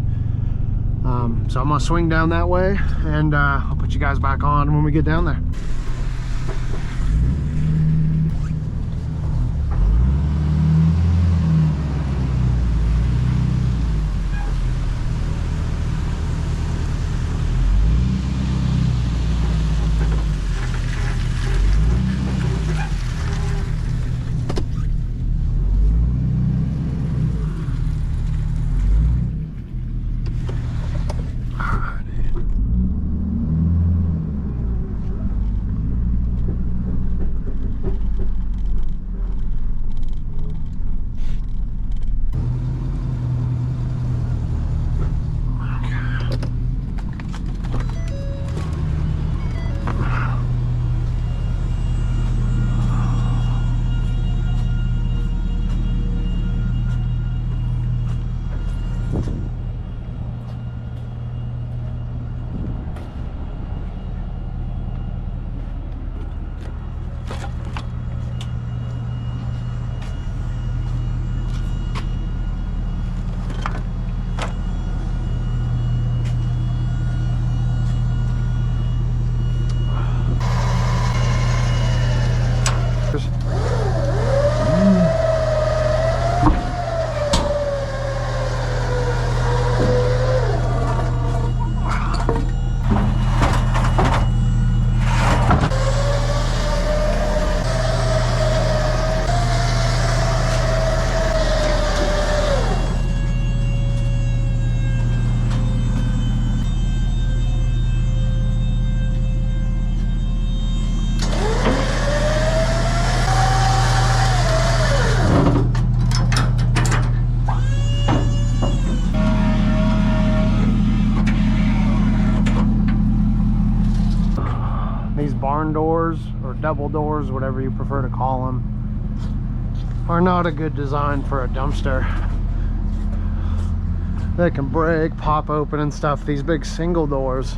So I'm gonna swing down that way, and I'll put you guys back on when we get down there. Barn doors or double doors, whatever you prefer to call them, are not a good design for a dumpster. They can break, pop open and stuff. These big single doors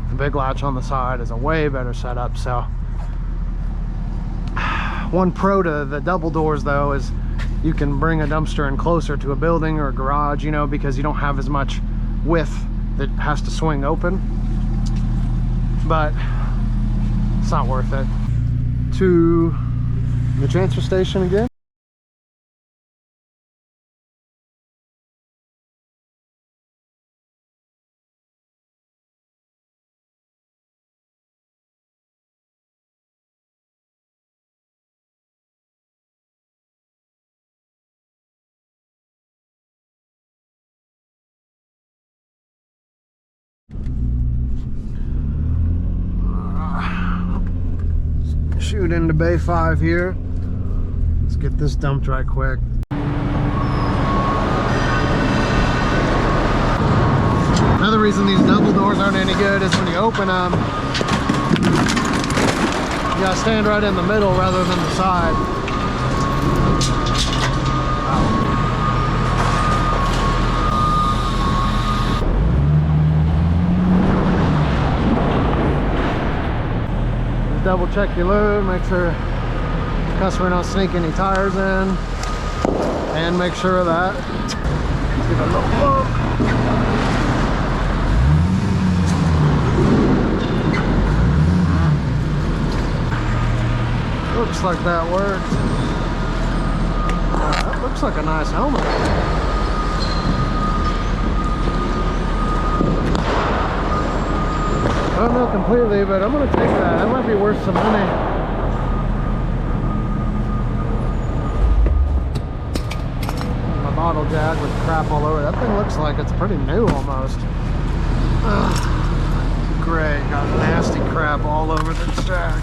The big latch on the side is a way better setup. So one pro to the double doors though is you can bring a dumpster in closer to a building or a garage, you know, because you don't have as much width that has to swing open. But it's not worth it. To the transfer station again. Shoot into Bay 5 here. Let's get this dumped right quick. Another reason these double doors aren't any good is when you open them, you gotta stand right in the middle rather than the side. Double check your load, make sure the customer don't sneak any tires in, and make sure of that. Give it a little bump. Looks like that worked. That looks like a nice helmet. I don't know completely, but I'm gonna take that. That might be worth some money. My bottle jag with crap all over. That thing looks like it's pretty new almost. Ugh. Great, got nasty crap all over this jag.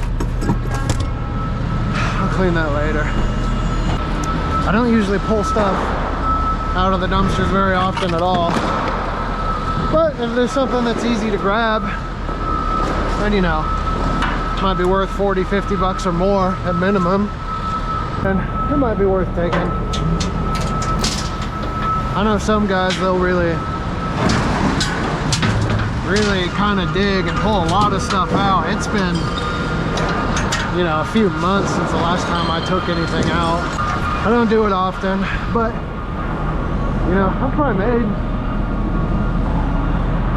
I'll clean that later. I don't usually pull stuff out of the dumpsters very often at all. But if there's something that's easy to grab, and you know, might be worth 40, 50 bucks or more at minimum, and it might be worth taking. I know some guys, they'll really kind of dig and pull a lot of stuff out. It's been, you know, a few months since the last time I took anything out. I don't do it often, but you know, I've probably made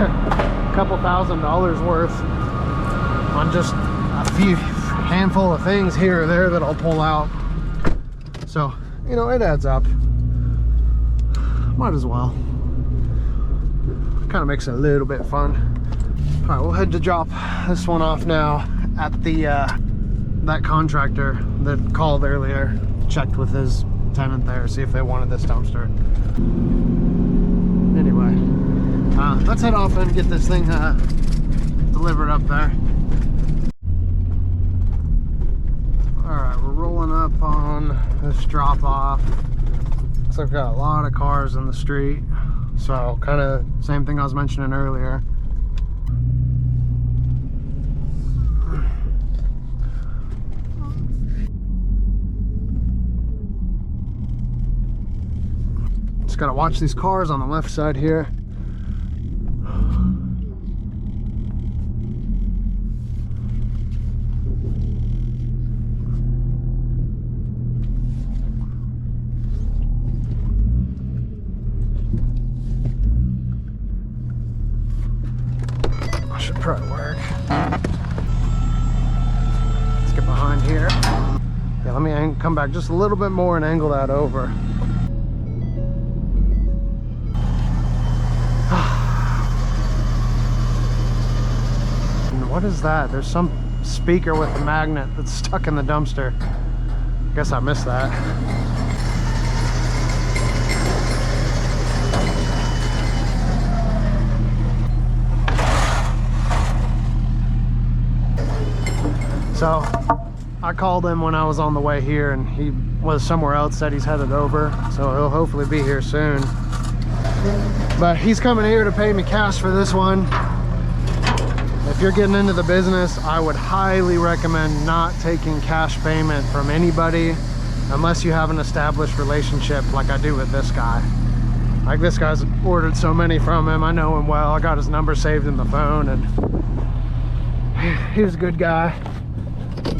a couple $1,000s worth on just a few handful of things here or there that I'll pull out. So, you know, it adds up. Might as well. Kind of makes it a little bit fun. All right, we'll head to drop this one off now at the that contractor that called earlier. Checked with his tenant there, see if they wanted this dumpster. Anyway, let's head off and get this thing delivered up there. Alright, we're rolling up on this drop off. Looks like I've got a lot of cars in the street, so kind of same thing I was mentioning earlier. Just gotta watch these cars on the left side here. Should probably work. Let's get behind here. Yeah, let me come back just a little bit more and angle that over. And what is that? There's some speaker with a magnet that's stuck in the dumpster. Guess I missed that. So I called him when I was on the way here, and he was somewhere else, said he's headed over, so he'll hopefully be here soon. But he's coming here to pay me cash for this one. If you're getting into the business, I would highly recommend not taking cash payment from anybody unless you have an established relationship like I do with this guy. Like, this guy's ordered so many from him, I know him well, I got his number saved in the phone, and He's a good guy.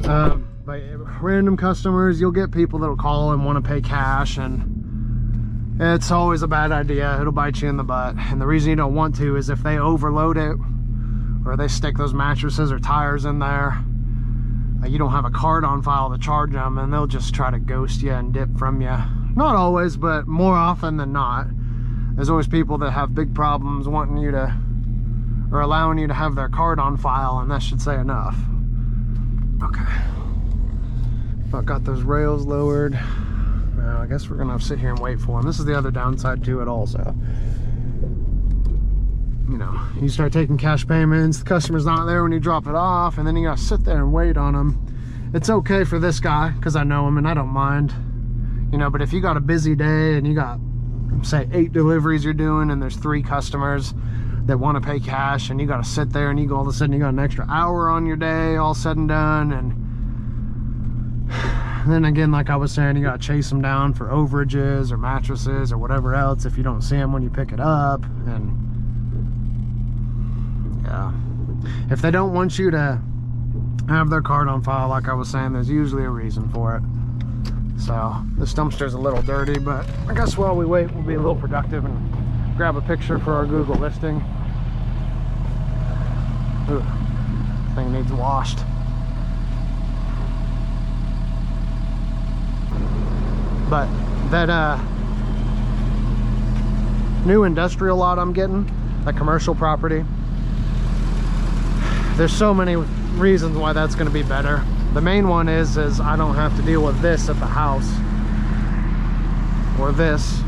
But random customers, you'll get people that'll call and want to pay cash, and it's always a bad idea. It'll bite you in the butt. And the reason you don't want to is if they overload it, or they stick those mattresses or tires in there, you don't have a card on file to charge them, and they'll just try to ghost you and dip from you. Not always, but more often than not. There's always people that have big problems wanting you to, or allowing you to have their card on file, and that should say enough. Okay. I got those rails lowered. Now I guess we're gonna have to sit here and wait for them. This is the other downside to it also. You know, you start taking cash payments, the customer's not there when you drop it off, and then you gotta sit there and wait on them. It's okay for this guy, because I know him and I don't mind. You know, but if you got a busy day and you got, say, 8 deliveries you're doing, and there's 3 customers that want to pay cash, and you got to sit there, and you go, all of a sudden you got an extra hour on your day all said and done, and then again, like I was saying, you got to chase them down for overages or mattresses or whatever else if you don't see them when you pick it up. And yeah, if they don't want you to have their card on file, like I was saying, there's usually a reason for it. So this dumpster's a little dirty, but I guess while we wait, we'll be a little productive and grab a picture for our Google listing. Ooh, thing needs washed. But that new industrial lot I'm getting, that commercial property, there's so many reasons why that's going to be better. The main one is I don't have to deal with this at the house, or this.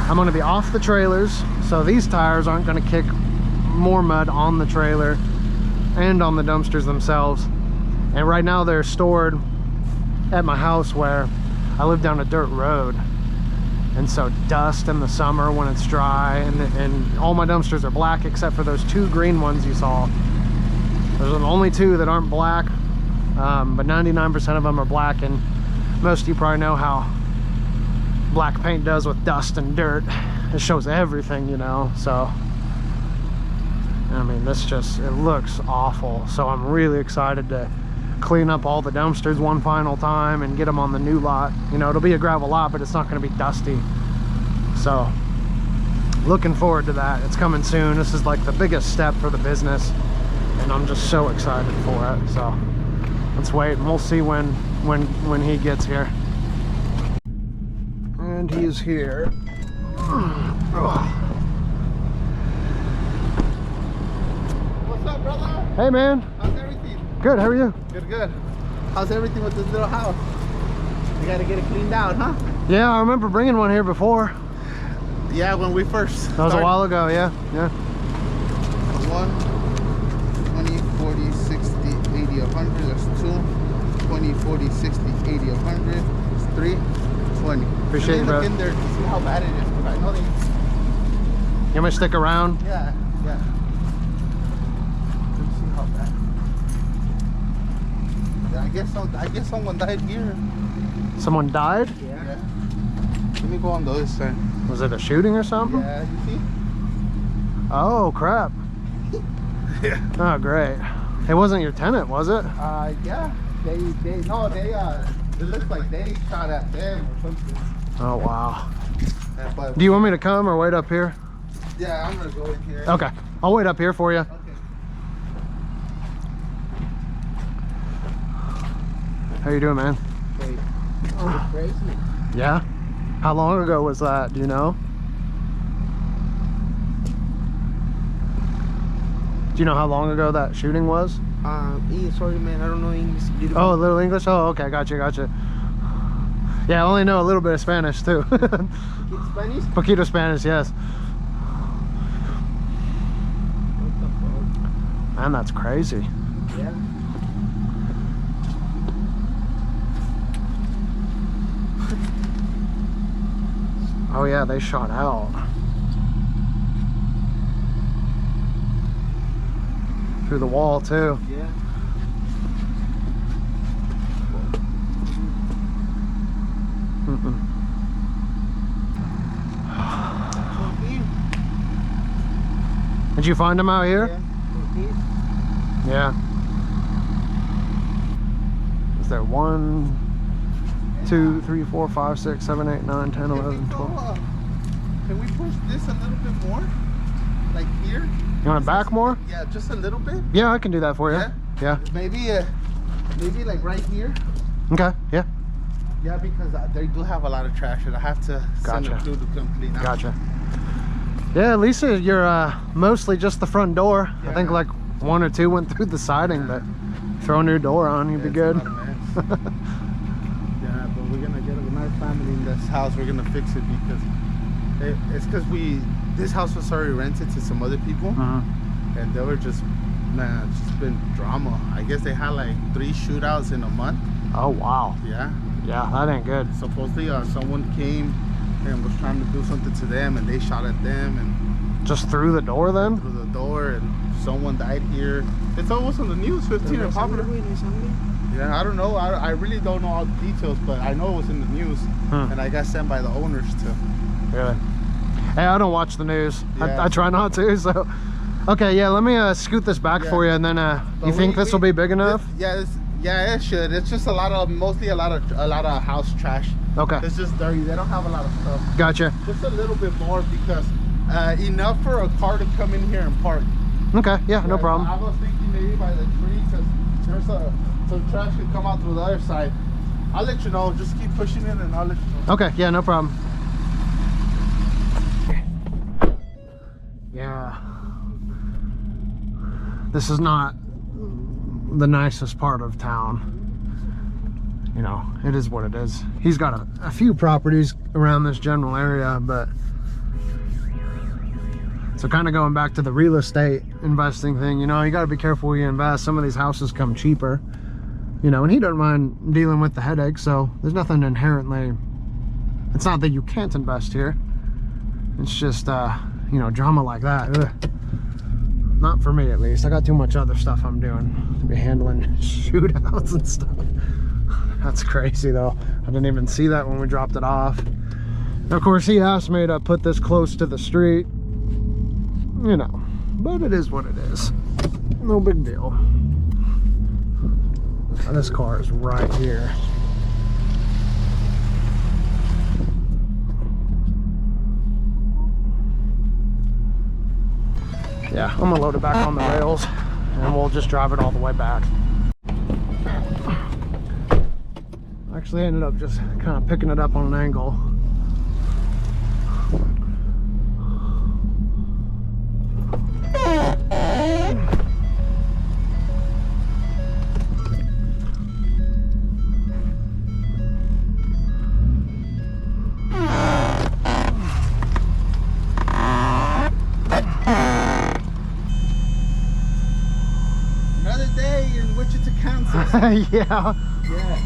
I'm going to be off the trailers, so these tires aren't going to kick more mud on the trailer and on the dumpsters themselves. And right now they're stored at my house where I live down a dirt road, and so dust in the summer when it's dry, and all my dumpsters are black except for those 2 green ones you saw. There's only 2 that aren't black, but 99% of them are black, and most of you probably know how black paint does with dust and dirt. It shows everything, you know. So I mean, this just, it looks awful. So I'm really excited to clean up all the dumpsters one final time and get them on the new lot. You know, it'll be a gravel lot, but it's not going to be dusty. So looking forward to that. It's coming soon. This is like the biggest step for the business, and I'm just so excited for it. So let's wait, and we'll see when he gets here. And he is here. What's up, brother? Hey, man. How's everything? Good, how are you? Good, good. How's everything with this little house? You gotta get it cleaned out, huh? Yeah, I remember bringing one here before. Yeah, when we first That was a while ago, yeah. 1, 20, 40, 60, 80, 100. That's 2. 20, 40, 60, 80, 100. That's 3, 20. Appreciate it, bro. Look in there to see how bad it is, because I know they... You want me to stick around? Yeah, yeah. Let's see how bad. Yeah, I guess someone died here. Someone died? Yeah. Let me go on the other side. Was it a shooting or something? Yeah, you see? Oh, crap. Yeah. Oh, great. It wasn't your tenant, was it? Yeah. It looks like they shot at them or something. Oh, wow. Yeah, but, Do you want me to come or wait up here? yeah, I'm gonna go in here. Okay, I'll wait up here for you. Okay. How you doing, man? Wait. Oh, crazy. Yeah? How long ago was that? Do you know? Do you know how long ago that shooting was? Sorry, man. I don't know English. Oh, a little English? Oh, okay, gotcha. Yeah, I only know a little bit of Spanish too. Spanish? Poquito Spanish, yes. What the fuck? Man, that's crazy. Yeah. Oh yeah, they shot out. Through the wall too. Yeah. Did you find them out here? Yeah. Yeah. Is there 1, 2, 3, 4, 5, 6, 7, 8, 9, 10, 11, 12? Can we push this a little bit more? Like here? You want it back more? Yeah, just a little bit. Yeah, I can do that for you. Yeah? Yeah. Maybe like right here. Okay, yeah. Yeah, because they do have a lot of trash and I have to send Gotcha. it through the company now. Gotcha. Yeah, at least you're mostly just the front door. Yeah. I think like 1 or 2 went through the siding, but throw a new door on, you'd be good. Yeah, but we're gonna get a nice family in this house. We're gonna fix it because it's because this house was already rented to some other people, and they were just, man, it's just been drama. I guess they had like 3 shootouts in a month. Oh wow. Yeah. Yeah, that ain't good. Supposedly someone came and was trying to do something to them, and they shot at them and Just through the door then? through the door, and someone died here. It's almost on the news, 15 and popular. Yeah, I don't know. I really don't know all the details, but I know it was in the news, and I got sent by the owners to. Really? Hey, I don't watch the news. Yeah. I try not to, so. Okay, yeah, let me scoot this back for you, and then you think this will be big enough? Yeah, it should. It's just mostly a lot of house trash. Okay. It's just dirty. They don't have a lot of stuff. Gotcha. Just a little bit more because enough for a car to come in here and park. Okay, yeah, no problem. I was thinking maybe by the tree because there's some trash could come out through the other side. I'll let you know. Just keep pushing it and I'll let you know. Okay, yeah, no problem. Yeah. This is not the nicest part of town. You know, it is what it is. He's got a few properties around this general area, but so kind of going back to the real estate investing thing, you know, you got to be careful where you invest. Some of these houses come cheaper, you know, and he doesn't mind dealing with the headache, so there's nothing inherently, it's not that you can't invest here, it's just you know, drama like that, ugh. Not for me at least. I got too much other stuff I'm doing to be handling shootouts and stuff. That's crazy though. I didn't even see that when we dropped it off. And of course he asked me to put this close to the street, you know, but it is what it is. No big deal. This car is right here. Yeah, I'm gonna load it back on the rails and we'll just drive it all the way back. Actually, I ended up just kind of picking it up on an angle. Another day in Wichita, Kansas. Yeah. Yeah.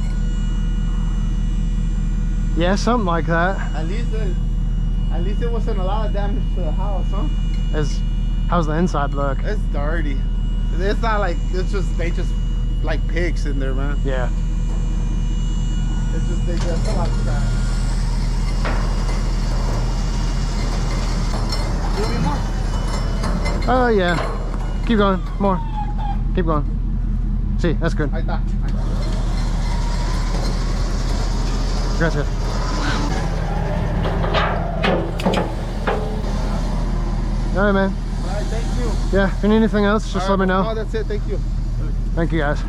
Yeah, something like that. At least there wasn't a lot of damage to the house, huh? How's the inside look? It's dirty. It's not like they just like pigs in there, man. Yeah. It's just they just a lot of trash. You need more? Oh yeah. Keep going. More. Keep going. See, that's good. I thought. Gracias. All right, man. All right, thank you. Yeah, if you need anything else, just let me know. No, that's it. Thank you. Thank you, guys.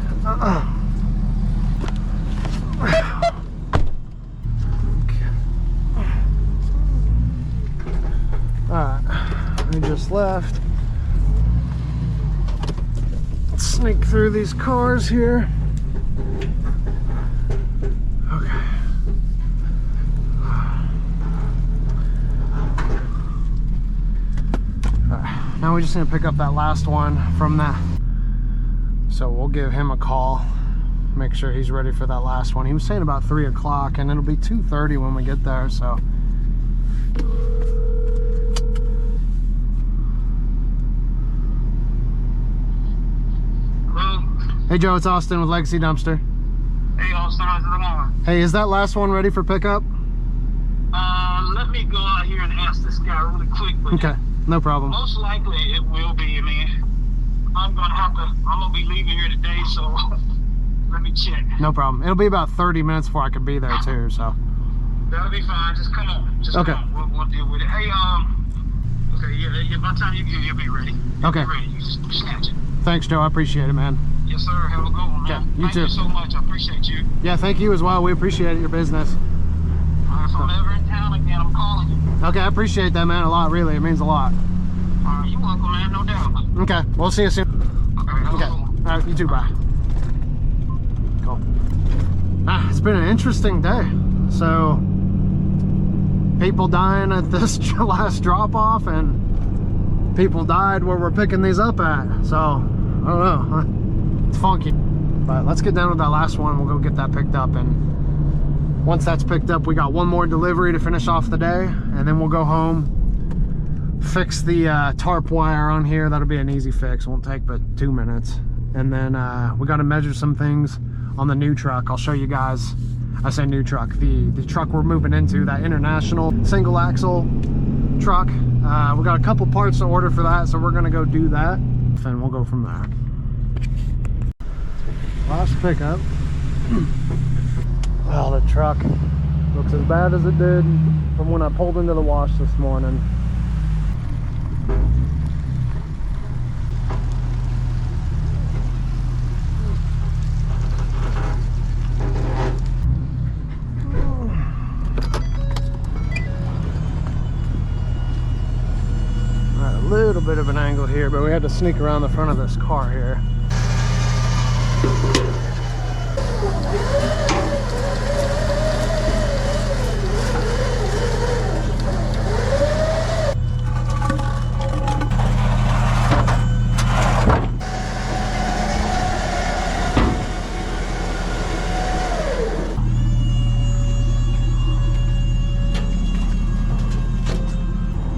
Alright, we just left. Let's sneak through these cars here. Okay. Alright, now we just need to pick up that last one from that. So we'll give him a call, make sure he's ready for that last one. He was saying about 3 o'clock, and it'll be 2:30 when we get there, so. Hello? Hey Joe, it's Austin with Legacy Dumpster. Hey, Austin, how's it going? Hey, is that last one ready for pickup? Let me go out here and ask this guy really quick. But Okay, no problem. most likely it will be, man. I'm gonna be leaving here today, so let me check. No problem. It'll be about 30 minutes before I can be there too, so. That'll be fine. Just come on. Okay. Come on. We'll deal with it. Hey, okay, yeah, by the time you'll be ready. Okay. Be ready. You just snatch it. Thanks, Joe. I appreciate it, man. Yes, sir. Have a good one, man. Okay, you Thank too. you so much. I appreciate you. Yeah, thank you as well. We appreciate your business. If I'm ever in town again, I'm calling you. Okay, I appreciate that, man, a lot, really. It means a lot. You're welcome, man. No doubt. Okay, we'll see you soon. Okay, all right, you too, bye. Cool. It's been an interesting day. So, people dying at this last drop-off, and people died where we're picking these up at. So, I don't know. It's funky. But let's get down with that last one. We'll go get that picked up, and once that's picked up, we got one more delivery to finish off the day, and then we'll go home, fix the tarp wire on here. That'll be an easy fix. Won't take but 2 minutes. And then we got to measure some things on the new truck. I'll show you guys. I say new truck. The truck we're moving into, that international single axle truck. We got a couple parts to order for that, so we're gonna go do that, and we'll go from there. Last pickup. Well, the truck looks as bad as it did from when I pulled into the wash this morning. All right, a little bit of an angle here, but we had to sneak around the front of this car here.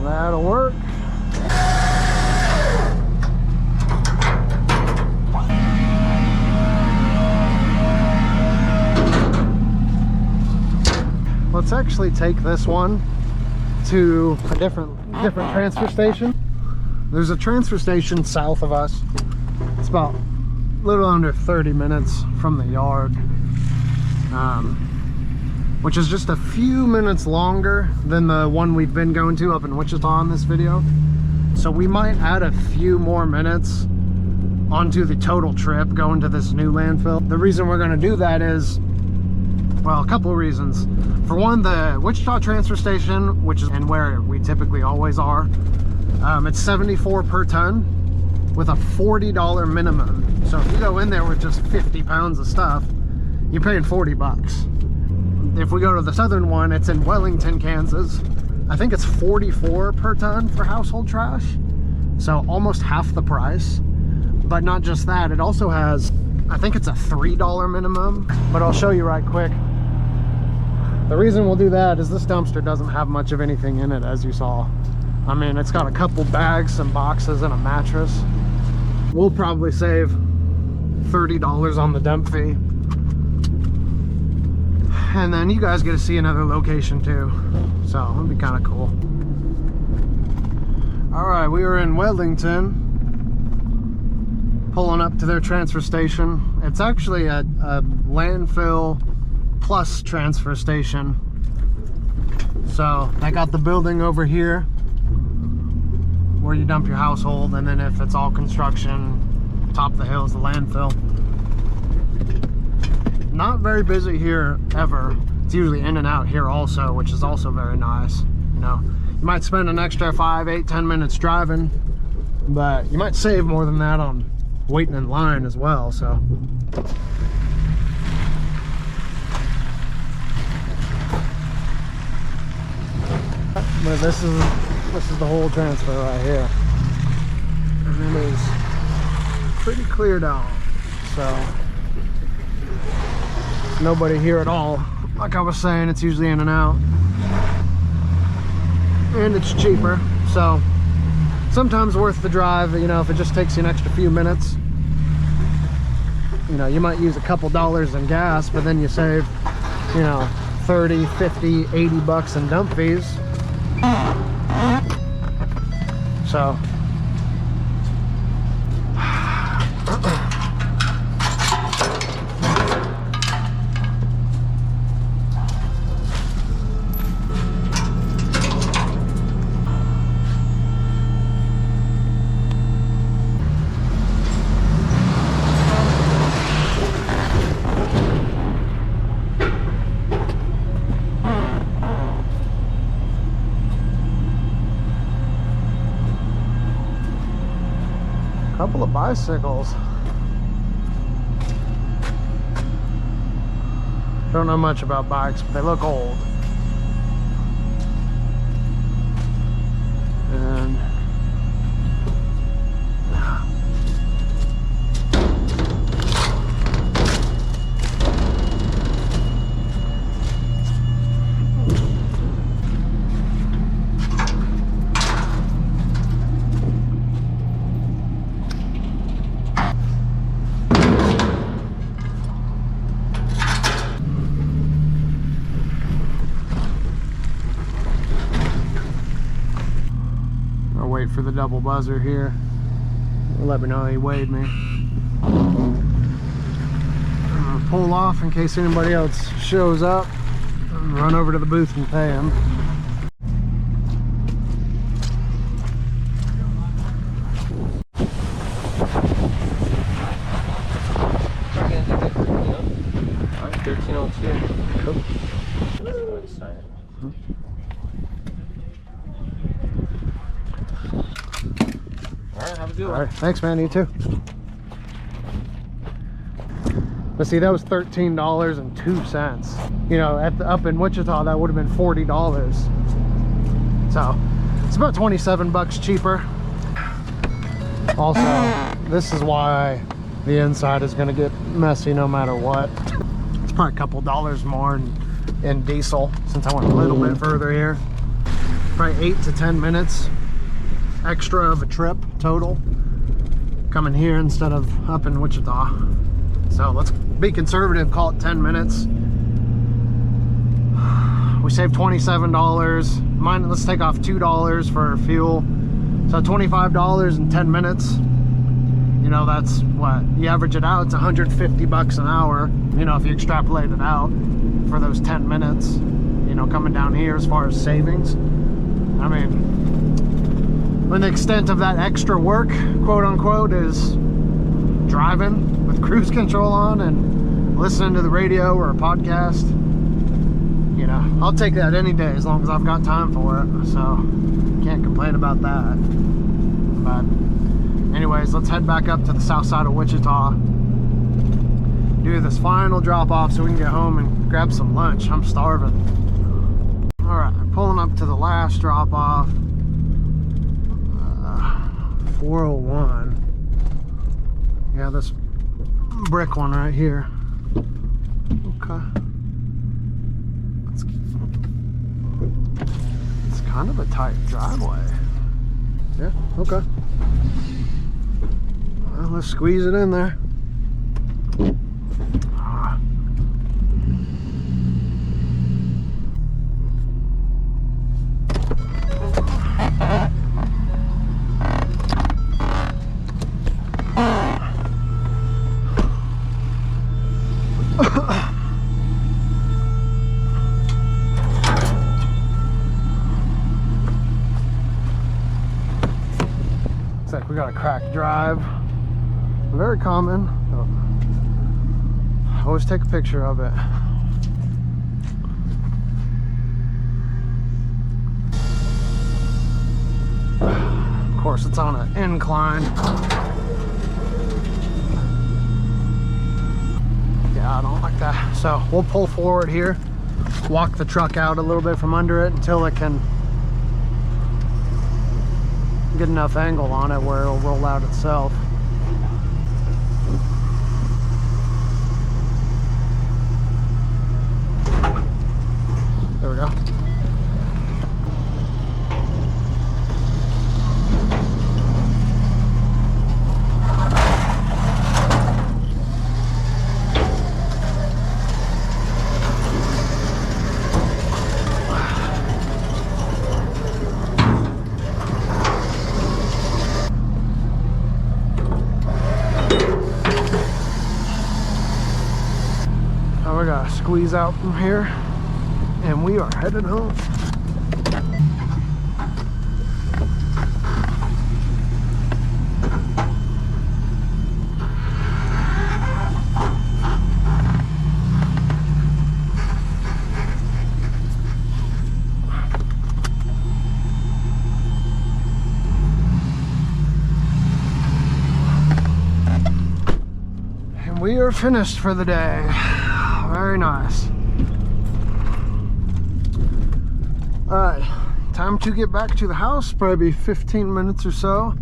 That'll work. Let's actually take this one to a different transfer station. There's a transfer station south of us. It's about a little under 30 minutes from the yard, which is just a few minutes longer than the one we've been going to up in Wichita in this video. So we might add a few more minutes onto the total trip going to this new landfill. The reason we're going to do that is, well, a couple of reasons. For one, the Wichita transfer station, which is and where we typically always are, it's $74 per ton with a $40 minimum. So if you go in there with just 50 pounds of stuff, you're paying 40 bucks. If we go to the southern one, it's in Wellington, Kansas. I think it's 44 per ton for household trash. So almost half the price. But not just that, it also has, I think it's a $3 minimum, but I'll show you right quick. The reason we'll do that is this dumpster doesn't have much of anything in it, as you saw. I mean, it's got a couple bags, some boxes, and a mattress. We'll probably save $30 on the dump fee. And then you guys get to see another location too. So it'll be kind of cool. All right, we were in Wellington, pulling up to their transfer station. It's actually a landfill plus transfer station. So they got the building over here where you dump your household, and then if it's all construction, top of the hill is the landfill. Not very busy here ever. It's usually in and out here also, which is also very nice. You know, you might spend an extra 5, 8, 10 minutes driving, but you might save more than that on waiting in line as well. So but this is the whole transfer right here, and it is pretty cleared out. So nobody here at all. Like I was saying, it's usually in and out, and it's cheaper, so sometimes worth the drive. You know, if it just takes you an extra few minutes, you know, you might use a couple dollars in gas, but then you save, you know, 30, 50, 80 bucks in dump fees. So Couple of bicycles. Don't know much about bikes, but they look old. And I'll wait for the double buzzer here. Let me know he weighed me. I'm gonna pull off in case anybody else shows up and run over to the booth and pay him. Alright, 1302. Cool. Sign it. Alright, have a good one. All right, thanks, man. You too. But see, that was $13.02. You know, up in Wichita, that would have been $40. So it's about 27 bucks cheaper. Also, this is why the inside is going to get messy no matter what. It's probably a couple dollars more in diesel since I went a little bit further here. Probably 8 to 10 minutes extra of a trip total coming here instead of up in Wichita. So let's be conservative, call it 10 minutes. We saved $27. Let's take off $2 for fuel. So $25 in 10 minutes. You know, that's what, you average it out, it's 150 bucks an hour. You know, if you extrapolate it out for those 10 minutes, you know, coming down here as far as savings. I mean, when the extent of that extra work, quote unquote, is driving with cruise control on and listening to the radio or a podcast, you know, I'll take that any day as long as I've got time for it. So can't complain about that. But anyways, let's head back up to the south side of Wichita, do this final drop off so we can get home and grab some lunch. I'm starving. All right, pulling up to the last drop off. 401. Yeah, this brick one right here. Okay. It's kind of a tight driveway. Yeah, okay. Well, let's squeeze it in there. We got a cracked drive. Very common. Always take a picture of it. Of course, it's on an incline. Yeah, I don't like that. So we'll pull forward here, walk the truck out a little bit from under it until it can get enough angle on it where it'll roll out itself. There we go. We gotta squeeze out from here and we are headed home. we are finished for the day. Very nice. All right, time to get back to the house. Probably 15 minutes or so.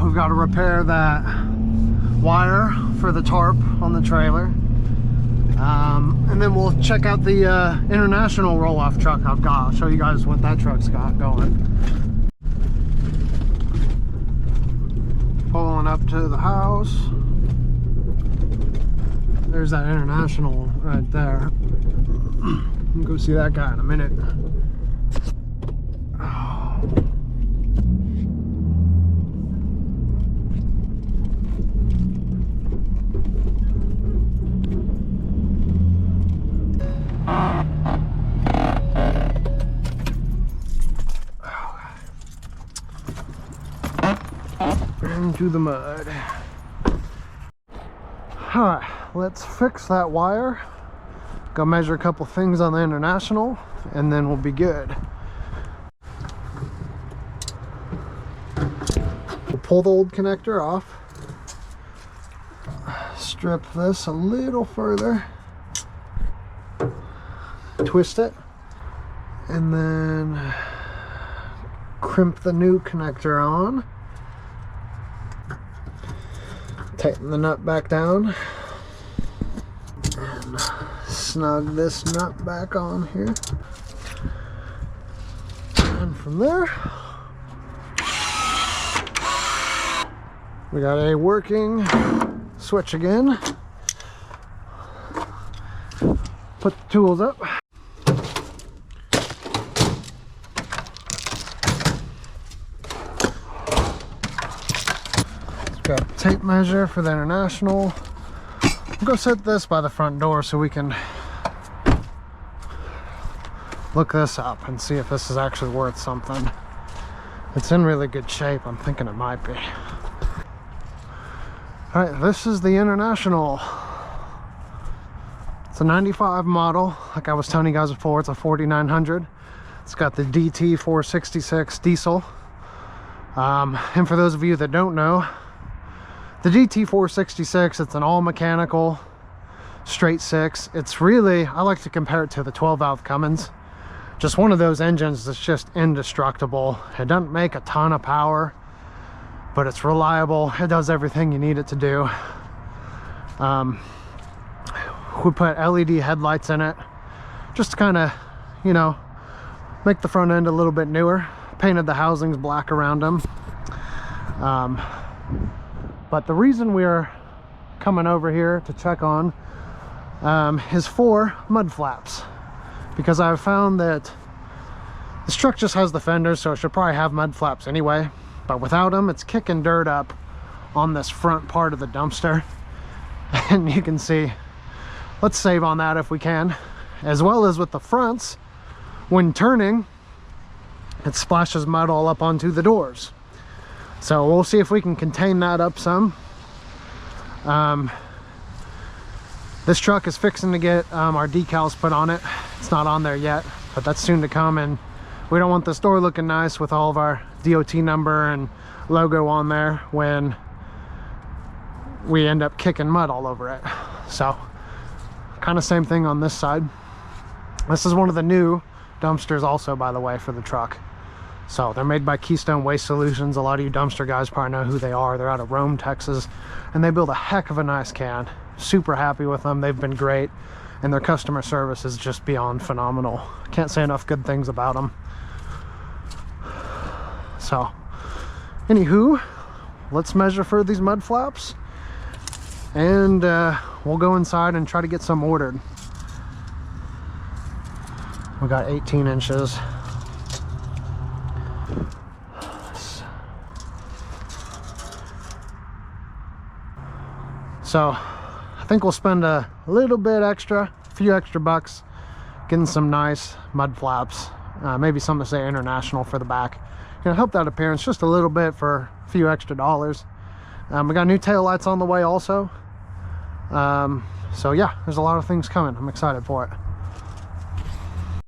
We've got to repair that wire for the tarp on the trailer. And then we'll check out the international roll-off truck I've got. I'll show you guys what that truck's got going. Pulling up to the house. There's that international right there. We'll go see that guy in a minute. Into the mud. All right, let's fix that wire. Go measure a couple things on the international, and then we'll be good. We'll pull the old connector off. Strip this a little further. Twist it, and then crimp the new connector on. Tighten the nut back down and snug this nut back on here, and from there we got a working switch again. Put the tools up. Got a tape measure for the international. We'll go set this by the front door so we can look this up and see if this is actually worth something. It's in really good shape. I'm thinking it might be. All right, this is the international. It's a 95 model. Like I was telling you guys before, it's a 4900. It's got the DT 466 diesel. And for those of you that don't know, the GT466, it's an all mechanical, straight six. It's really, I like to compare it to the 12 valve Cummins. Just one of those engines that's just indestructible. It doesn't make a ton of power, but it's reliable. It does everything you need it to do. We put LED headlights in it, just to kind of, you know, make the front end a little bit newer. Painted the housings black around them. But the reason we're coming over here to check on is for mud flaps, because I've found that this truck just has the fenders, so it should probably have mud flaps anyway, but without them it's kicking dirt up on this front part of the dumpster. And you can see, let's save on that if we can, as well as with the fronts. When turning, it splashes mud all up onto the doors. So we'll see if we can contain that up some. This truck is fixing to get our decals put on it. It's not on there yet, but that's soon to come. And we don't want this door looking nice with all of our DOT number and logo on there when we end up kicking mud all over it. So kind of same thing on this side. This is one of the new dumpsters also, by the way, for the truck. So they're made by Keystone Waste Solutions. A lot of you dumpster guys probably know who they are. They're out of Rome, Texas, and they build a heck of a nice can. Super happy with them. They've been great, and their customer service is just beyond phenomenal. Can't say enough good things about them. So anywho, let's measure for these mud flaps, and we'll go inside and try to get some ordered. We got 18 inches. So I think we'll spend a little bit extra, a few extra bucks, getting some nice mud flaps, maybe something to say international for the back. Gonna help that appearance just a little bit for a few extra dollars. We got new taillights on the way also. So yeah, there's a lot of things coming. I'm excited for it.